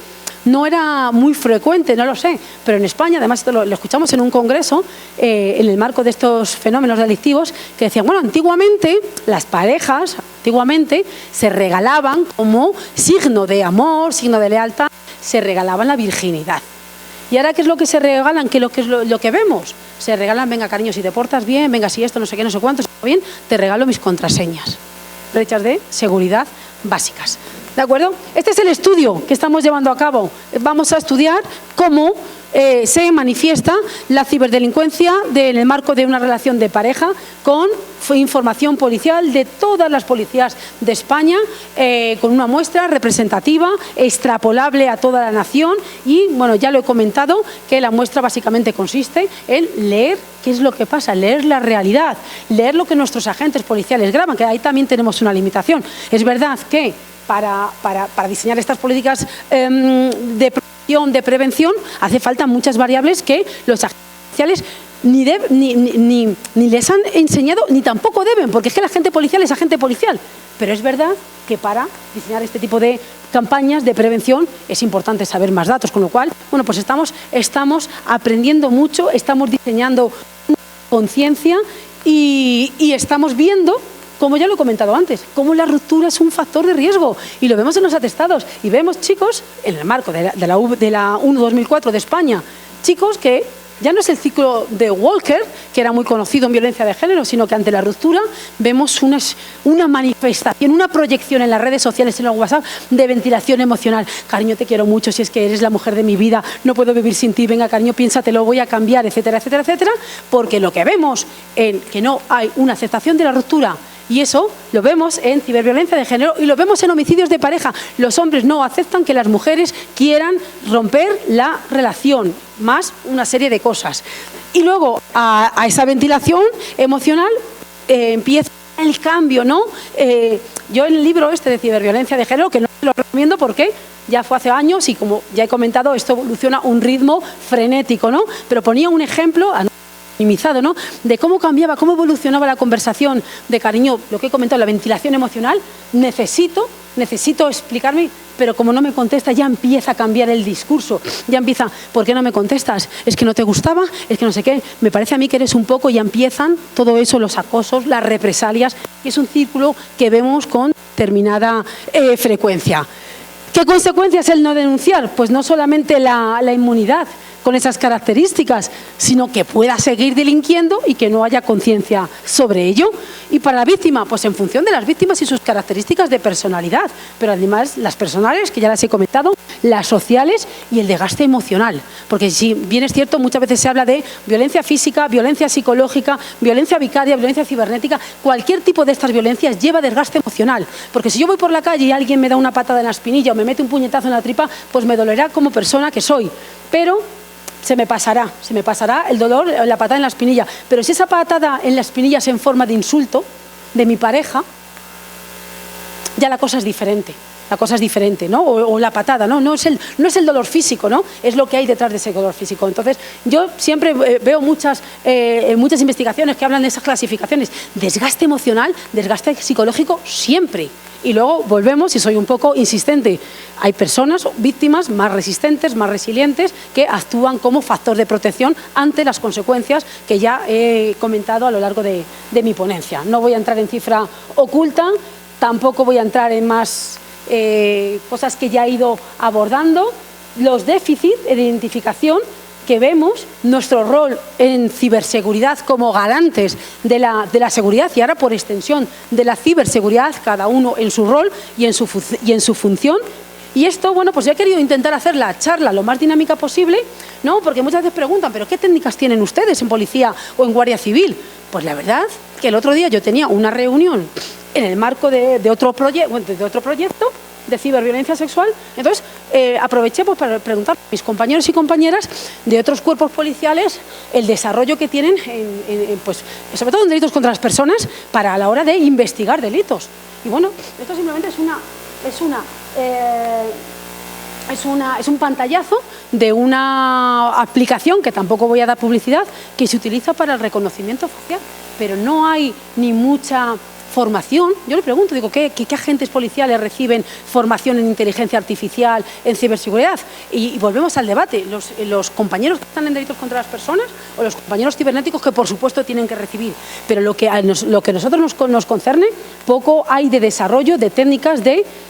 no era muy frecuente, no lo sé, pero en España, además esto lo escuchamos en un congreso, en el marco de estos fenómenos delictivos, que decían, antiguamente las parejas, se regalaban como signo de amor, signo de lealtad, se regalaban la virginidad. ¿Y ahora qué es lo que se regalan? ¿Qué es lo que vemos? Se regalan, venga cariño, si te portas bien, venga si esto, no sé qué, no sé cuánto, si está bien, te regalo mis contraseñas. Brechas de seguridad básicas. ¿De acuerdo? Este es el estudio que estamos llevando a cabo. Vamos a estudiar cómo se manifiesta la ciberdelincuencia en el marco de una relación de pareja con información policial de todas las policías de España, con una muestra representativa, extrapolable a toda la nación y, ya lo he comentado, que la muestra básicamente consiste en leer qué es lo que pasa, leer la realidad, leer lo que nuestros agentes policiales graban, que ahí también tenemos una limitación. Es verdad que para diseñar estas políticas de prevención hace falta muchas variables que los agentes policiales ni les han enseñado ni tampoco deben, porque es que el agente policial es agente policial. Pero es verdad que para diseñar este tipo de campañas de prevención es importante saber más datos, con lo cual, pues estamos aprendiendo mucho, estamos diseñando conciencia y estamos viendo, como ya lo he comentado antes, cómo la ruptura es un factor de riesgo y lo vemos en los atestados y vemos chicos, en el marco de la 1-2004 de España, chicos que ya no es el ciclo de Walker, que era muy conocido en violencia de género, sino que ante la ruptura vemos una manifestación, una proyección en las redes sociales, en el WhatsApp, de ventilación emocional. Cariño, te quiero mucho, si es que eres la mujer de mi vida, no puedo vivir sin ti, venga, cariño, piénsatelo, voy a cambiar, etcétera, etcétera, etcétera, porque lo que vemos en que no hay una aceptación de la ruptura, y eso lo vemos en ciberviolencia de género y lo vemos en homicidios de pareja. Los hombres no aceptan que las mujeres quieran romper la relación, más una serie de cosas. Y luego a esa ventilación emocional empieza el cambio, ¿no? Yo en el libro este de ciberviolencia de género, que no lo recomiendo porque ya fue hace años y como ya he comentado, esto evoluciona a un ritmo frenético, ¿no? Pero ponía un ejemplo minimizado, ¿no? De cómo cambiaba, cómo evolucionaba la conversación de cariño, lo que he comentado, la ventilación emocional. Necesito explicarme, pero como no me contesta, ya empieza a cambiar el discurso. Ya empieza, ¿por qué no me contestas? ¿Es que no te gustaba? ¿Es que no sé qué? Me parece a mí que eres un poco, y empiezan todo eso, los acosos, las represalias, y es un círculo que vemos con determinada frecuencia. ¿Qué consecuencias el no denunciar? Pues no solamente la inmunidad con esas características, sino que pueda seguir delinquiendo y que no haya conciencia sobre ello. Y para la víctima, pues en función de las víctimas y sus características de personalidad, pero además las personales, que ya las he comentado, las sociales y el desgaste emocional. Porque si bien es cierto, muchas veces se habla de violencia física, violencia psicológica, violencia vicaria, violencia cibernética, cualquier tipo de estas violencias lleva desgaste emocional. Porque si yo voy por la calle y alguien me da una patada en la espinilla o me mete un puñetazo en la tripa, pues me dolerá como persona que soy. Pero se me pasará el dolor, la patada en la espinilla. Pero si esa patada en la espinilla es en forma de insulto de mi pareja, ya la cosa es diferente. ¿No? O la patada, ¿no? No es el dolor físico, ¿no? Es lo que hay detrás de ese dolor físico. Entonces, yo siempre veo muchas investigaciones que hablan de esas clasificaciones. Desgaste emocional, desgaste psicológico, siempre. Y luego volvemos, y soy un poco insistente, hay personas, víctimas más resistentes, más resilientes, que actúan como factor de protección ante las consecuencias que ya he comentado a lo largo de mi ponencia. No voy a entrar en cifra oculta, tampoco voy a entrar en más cosas que ya he ido abordando. Los déficits de identificación que vemos, nuestro rol en ciberseguridad como garantes de la seguridad y ahora por extensión de la ciberseguridad, cada uno en su rol y en su función. Y esto, bueno, pues yo he querido intentar hacer la charla lo más dinámica posible, ¿no? Porque muchas veces preguntan, ¿pero qué técnicas tienen ustedes en policía o en guardia civil? Pues la verdad que el otro día yo tenía una reunión en el marco de otro proyecto de ciberviolencia sexual. Entonces, aproveché pues, para preguntar a mis compañeros y compañeras de otros cuerpos policiales el desarrollo que tienen, pues, sobre todo en delitos contra las personas, para a la hora de investigar delitos. Y bueno, esto simplemente es un pantallazo de una aplicación, que tampoco voy a dar publicidad, que se utiliza para el reconocimiento facial, pero no hay ni mucha formación. Yo le pregunto, digo, ¿qué agentes policiales reciben formación en inteligencia artificial, en ciberseguridad? Y volvemos al debate, los compañeros que están en delitos contra las personas o los compañeros cibernéticos, que por supuesto tienen que recibir, pero lo que a nosotros nos concerne, poco hay de desarrollo de técnicas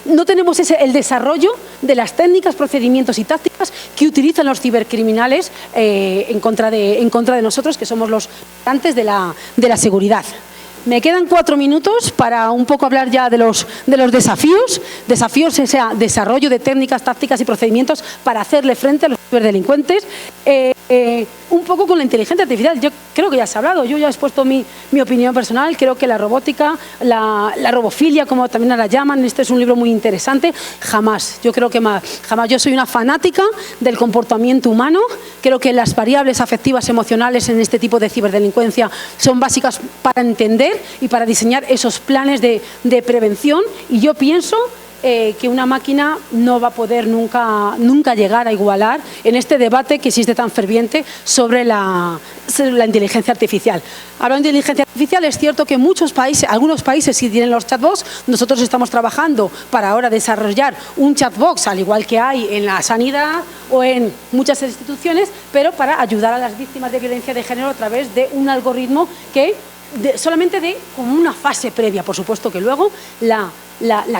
no tenemos el desarrollo de las técnicas, procedimientos y tácticas que utilizan los cibercriminales en contra de nosotros, que somos los garantes de la seguridad. Me quedan 4 minutos para un poco hablar ya de los desafíos, ese desarrollo de técnicas, tácticas y procedimientos para hacerle frente a los ciberdelincuentes. Un poco con la inteligencia artificial, yo creo que ya se ha hablado, yo ya he expuesto mi opinión personal, creo que la robótica, la robofilia, como también la llaman, este es un libro muy interesante, jamás, yo soy una fanática del comportamiento humano, creo que las variables afectivas emocionales en este tipo de ciberdelincuencia son básicas para entender y para diseñar esos planes de prevención, y yo pienso que una máquina no va a poder nunca llegar a igualar en este debate que existe tan ferviente sobre la inteligencia artificial. Hablando de inteligencia artificial, es cierto que algunos países sí tienen los chatbots. Nosotros estamos trabajando para ahora desarrollar un chatbot, al igual que hay en la sanidad o en muchas instituciones, pero para ayudar a las víctimas de violencia de género a través de un algoritmo que solamente como una fase previa. Por supuesto que luego la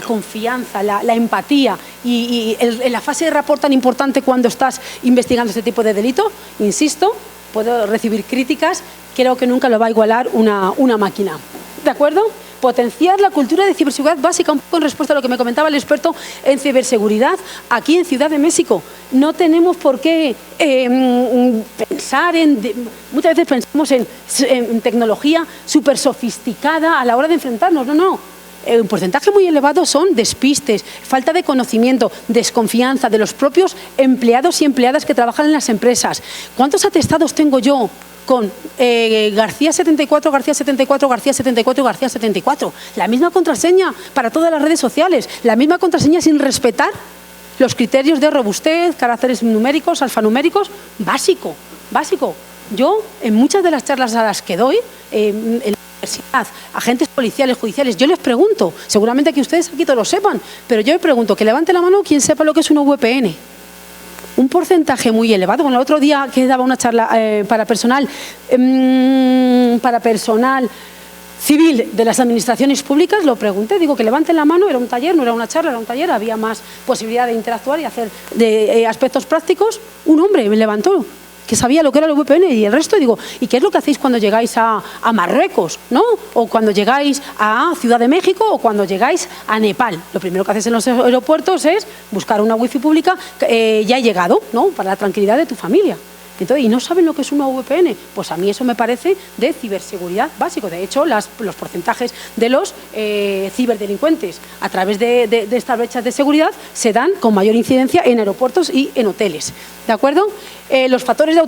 confianza, la empatía y la fase de rapport tan importante cuando estás investigando este tipo de delito, insisto, puedo recibir críticas, creo que nunca lo va a igualar una máquina. ¿De acuerdo? Potenciar la cultura de ciberseguridad básica, un poco en respuesta a lo que me comentaba el experto en ciberseguridad aquí en Ciudad de México. No tenemos por qué pensar muchas veces pensamos en tecnología súper sofisticada a la hora de enfrentarnos. No. Un porcentaje muy elevado son despistes, falta de conocimiento, desconfianza de los propios empleados y empleadas que trabajan en las empresas. ¿Cuántos atestados tengo yo con García 74, García 74, García 74 y García 74? La misma contraseña para todas las redes sociales, la misma contraseña sin respetar los criterios de robustez, caracteres numéricos, alfanuméricos, básico. Yo, en muchas de las charlas a las que doy, en la universidad, agentes policiales, judiciales, yo les pregunto, seguramente que ustedes aquí todos lo sepan, pero yo les pregunto, que levante la mano quien sepa lo que es una VPN. Un porcentaje muy elevado. Bueno, el otro día que daba una charla para personal civil de las administraciones públicas, lo pregunté, digo que levanten la mano, era un taller, no era una charla, era un taller, había más posibilidad de interactuar y hacer aspectos prácticos. Un hombre me levantó, que sabía lo que era el VPN, y el resto, digo, ¿y qué es lo que hacéis cuando llegáis a Marruecos, ¿no? O cuando llegáis a Ciudad de México, o cuando llegáis a Nepal? Lo primero que haces en los aeropuertos es buscar una wifi pública, ya he llegado, ¿no? Para la tranquilidad de tu familia. Entonces, ¿y no saben lo que es una VPN? Pues a mí eso me parece de ciberseguridad básico. De hecho, los porcentajes de los ciberdelincuentes a través de estas brechas de seguridad se dan con mayor incidencia en aeropuertos y en hoteles. ¿De acuerdo? Los factores de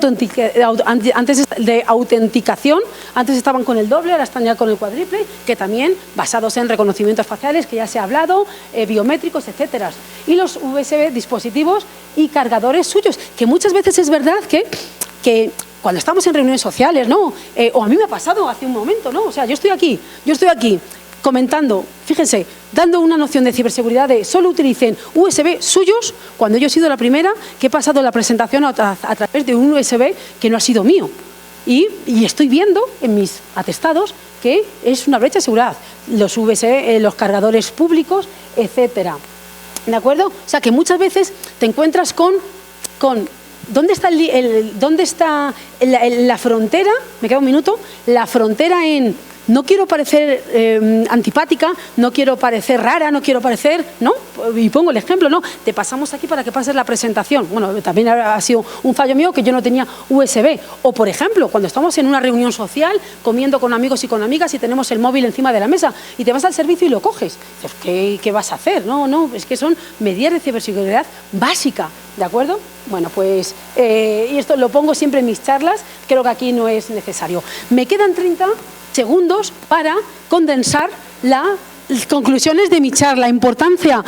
autenticación, antes estaban con el doble, ahora están ya con el cuádruple, que también basados en reconocimientos faciales, que ya se ha hablado, biométricos, etcétera. Y los USB, dispositivos y cargadores suyos, que muchas veces es verdad que cuando estamos en reuniones sociales, ¿no? O a mí me ha pasado hace un momento, ¿no? O sea, yo estoy aquí comentando, fíjense, dando una noción de ciberseguridad de solo utilicen USB suyos, cuando yo he sido la primera que he pasado la presentación a través de un USB que no ha sido mío. Y estoy viendo en mis atestados que es una brecha de seguridad. Los USB, los cargadores públicos, etcétera. ¿De acuerdo? O sea, que muchas veces te encuentras con ¿dónde está la frontera? Me queda un minuto. La frontera en no quiero parecer antipática, no quiero parecer rara, no quiero parecer, ¿no? Y pongo el ejemplo, ¿no? Te pasamos aquí para que pases la presentación. Bueno, también ha sido un fallo mío que yo no tenía USB. O, por ejemplo, cuando estamos en una reunión social, comiendo con amigos y con amigas y tenemos el móvil encima de la mesa y te vas al servicio y lo coges. ¿Qué vas a hacer? No, es que son medidas de ciberseguridad básica, ¿de acuerdo? Bueno, pues, y esto lo pongo siempre en mis charlas, creo que aquí no es necesario. Me quedan 30 segundos para condensar las conclusiones de mi charla. Importancia,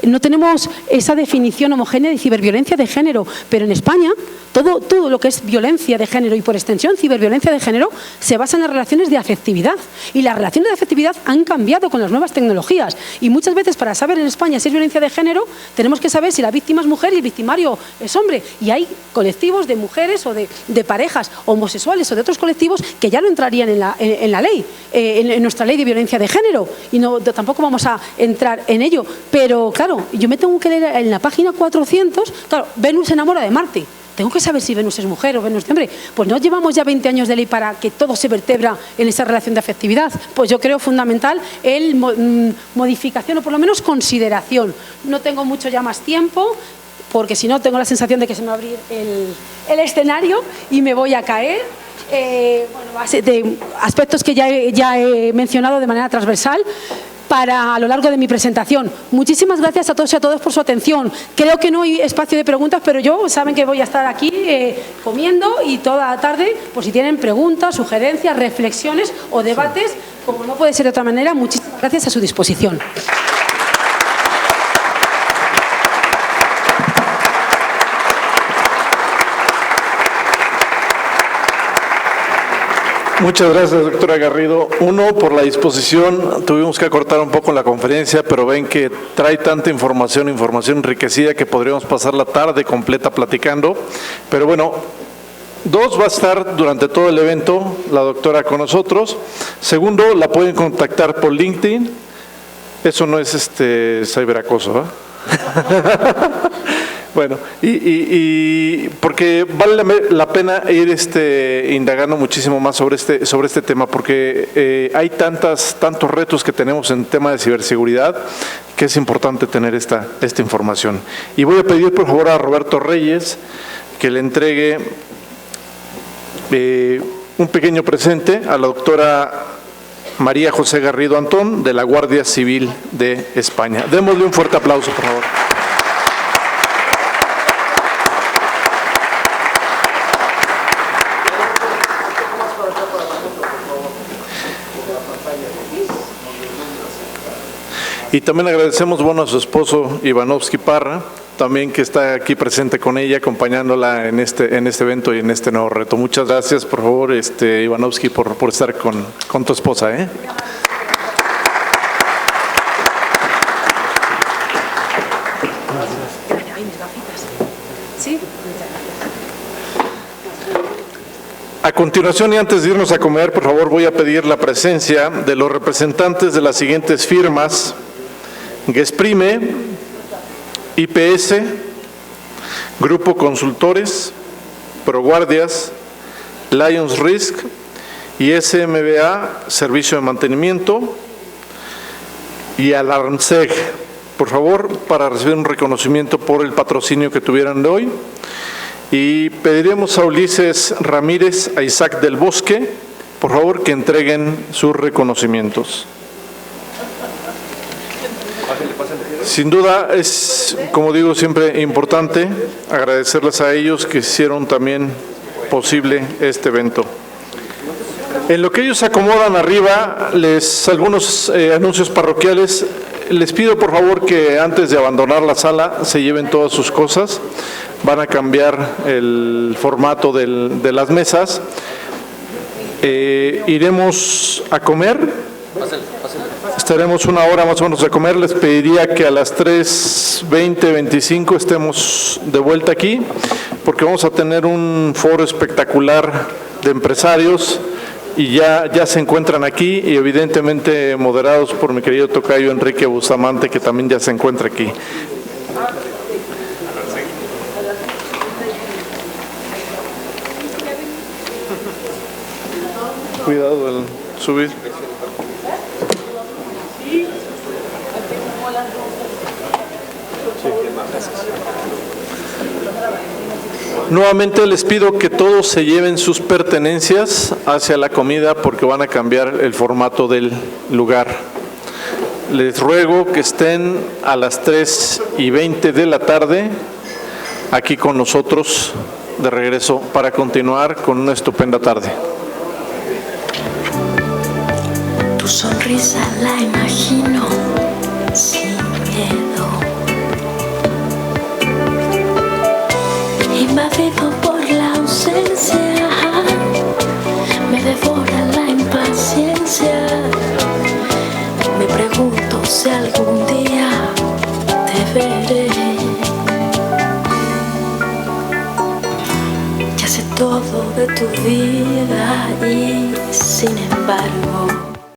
no tenemos esa definición homogénea de ciberviolencia de género, pero en España todo lo que es violencia de género y por extensión ciberviolencia de género se basa en las relaciones de afectividad, y las relaciones de afectividad han cambiado con las nuevas tecnologías, y muchas veces para saber en España si es violencia de género tenemos que saber si la víctima es mujer y el victimario es hombre, y hay colectivos de mujeres o de parejas homosexuales o de otros colectivos que ya no entrarían en la ley, en nuestra ley de violencia de género, y tampoco vamos a entrar en ello, pero claro, yo me tengo que leer en la página 400, claro, Venus se enamora de Marte. Tengo que saber si Venus es mujer o Venus es hombre. Pues no llevamos ya 20 años de ley para que todo se vertebra en esa relación de afectividad. Pues yo creo fundamental modificación o por lo menos consideración. No tengo mucho ya más tiempo, porque si no tengo la sensación de que se me va a abrir el escenario y me voy a caer. De aspectos que ya he mencionado de manera transversal a lo largo de mi presentación. Muchísimas gracias a todos y a todas por su atención. Creo que no hay espacio de preguntas, pero saben que voy a estar aquí comiendo y toda la tarde, por si tienen preguntas, sugerencias, reflexiones o debates, como no puede ser de otra manera. Muchísimas gracias, a su disposición. Muchas gracias, doctora Garrido. Uno, por la disposición, tuvimos que acortar un poco la conferencia, pero ven que trae tanta información enriquecida que podríamos pasar la tarde completa platicando. Pero bueno, dos, va a estar durante todo el evento la doctora con nosotros. Segundo, la pueden contactar por LinkedIn. Eso no es ciberacoso, ¿eh? Bueno, y porque vale la pena ir indagando muchísimo más sobre este tema, porque hay tantos retos que tenemos en tema de ciberseguridad que es importante tener esta información. Y voy a pedir por favor a Roberto Reyes que le entregue un pequeño presente a la doctora María José Garrido Antón, de la Guardia Civil de España. Démosle un fuerte aplauso, por favor. Y también agradecemos a su esposo Ivanovsky Parra, también que está aquí presente con ella, acompañándola en este evento y en este nuevo reto. Muchas gracias, por favor, Ivanovsky, por estar con tu esposa. A continuación, y antes de irnos a comer, por favor, voy a pedir la presencia de los representantes de las siguientes firmas: Gesprime, IPS, Grupo Consultores, ProGuardias, Lions Risk y SMBA, Servicio de Mantenimiento, y Alarmseg, por favor, para recibir un reconocimiento por el patrocinio que tuvieron de hoy. Y pediríamos a Ulises Ramírez, a Isaac del Bosque, por favor, que entreguen sus reconocimientos. Sin duda es, como digo, siempre importante agradecerles a ellos que hicieron también posible este evento. En lo que ellos acomodan arriba, algunos anuncios parroquiales. Les pido por favor que antes de abandonar la sala se lleven todas sus cosas. Van a cambiar el formato de las mesas. Iremos a comer. Estaremos una hora más o menos a comer. Les pediría que a las 3:20, 25 estemos de vuelta aquí, porque vamos a tener un foro espectacular de empresarios y ya se encuentran aquí, y evidentemente moderados por mi querido tocayo Enrique Bustamante, que también ya se encuentra aquí. Cuidado al subir. Nuevamente les pido que todos se lleven sus pertenencias hacia la comida, porque van a cambiar el formato del lugar. Les ruego que estén a las 3:20 de la tarde aquí con nosotros de regreso para continuar con una estupenda tarde. Tu sonrisa la imagino sin miedo, invadido por la ausencia, me devora la impaciencia. Me pregunto si algún día te veré. Ya sé todo de tu vida y sin embargo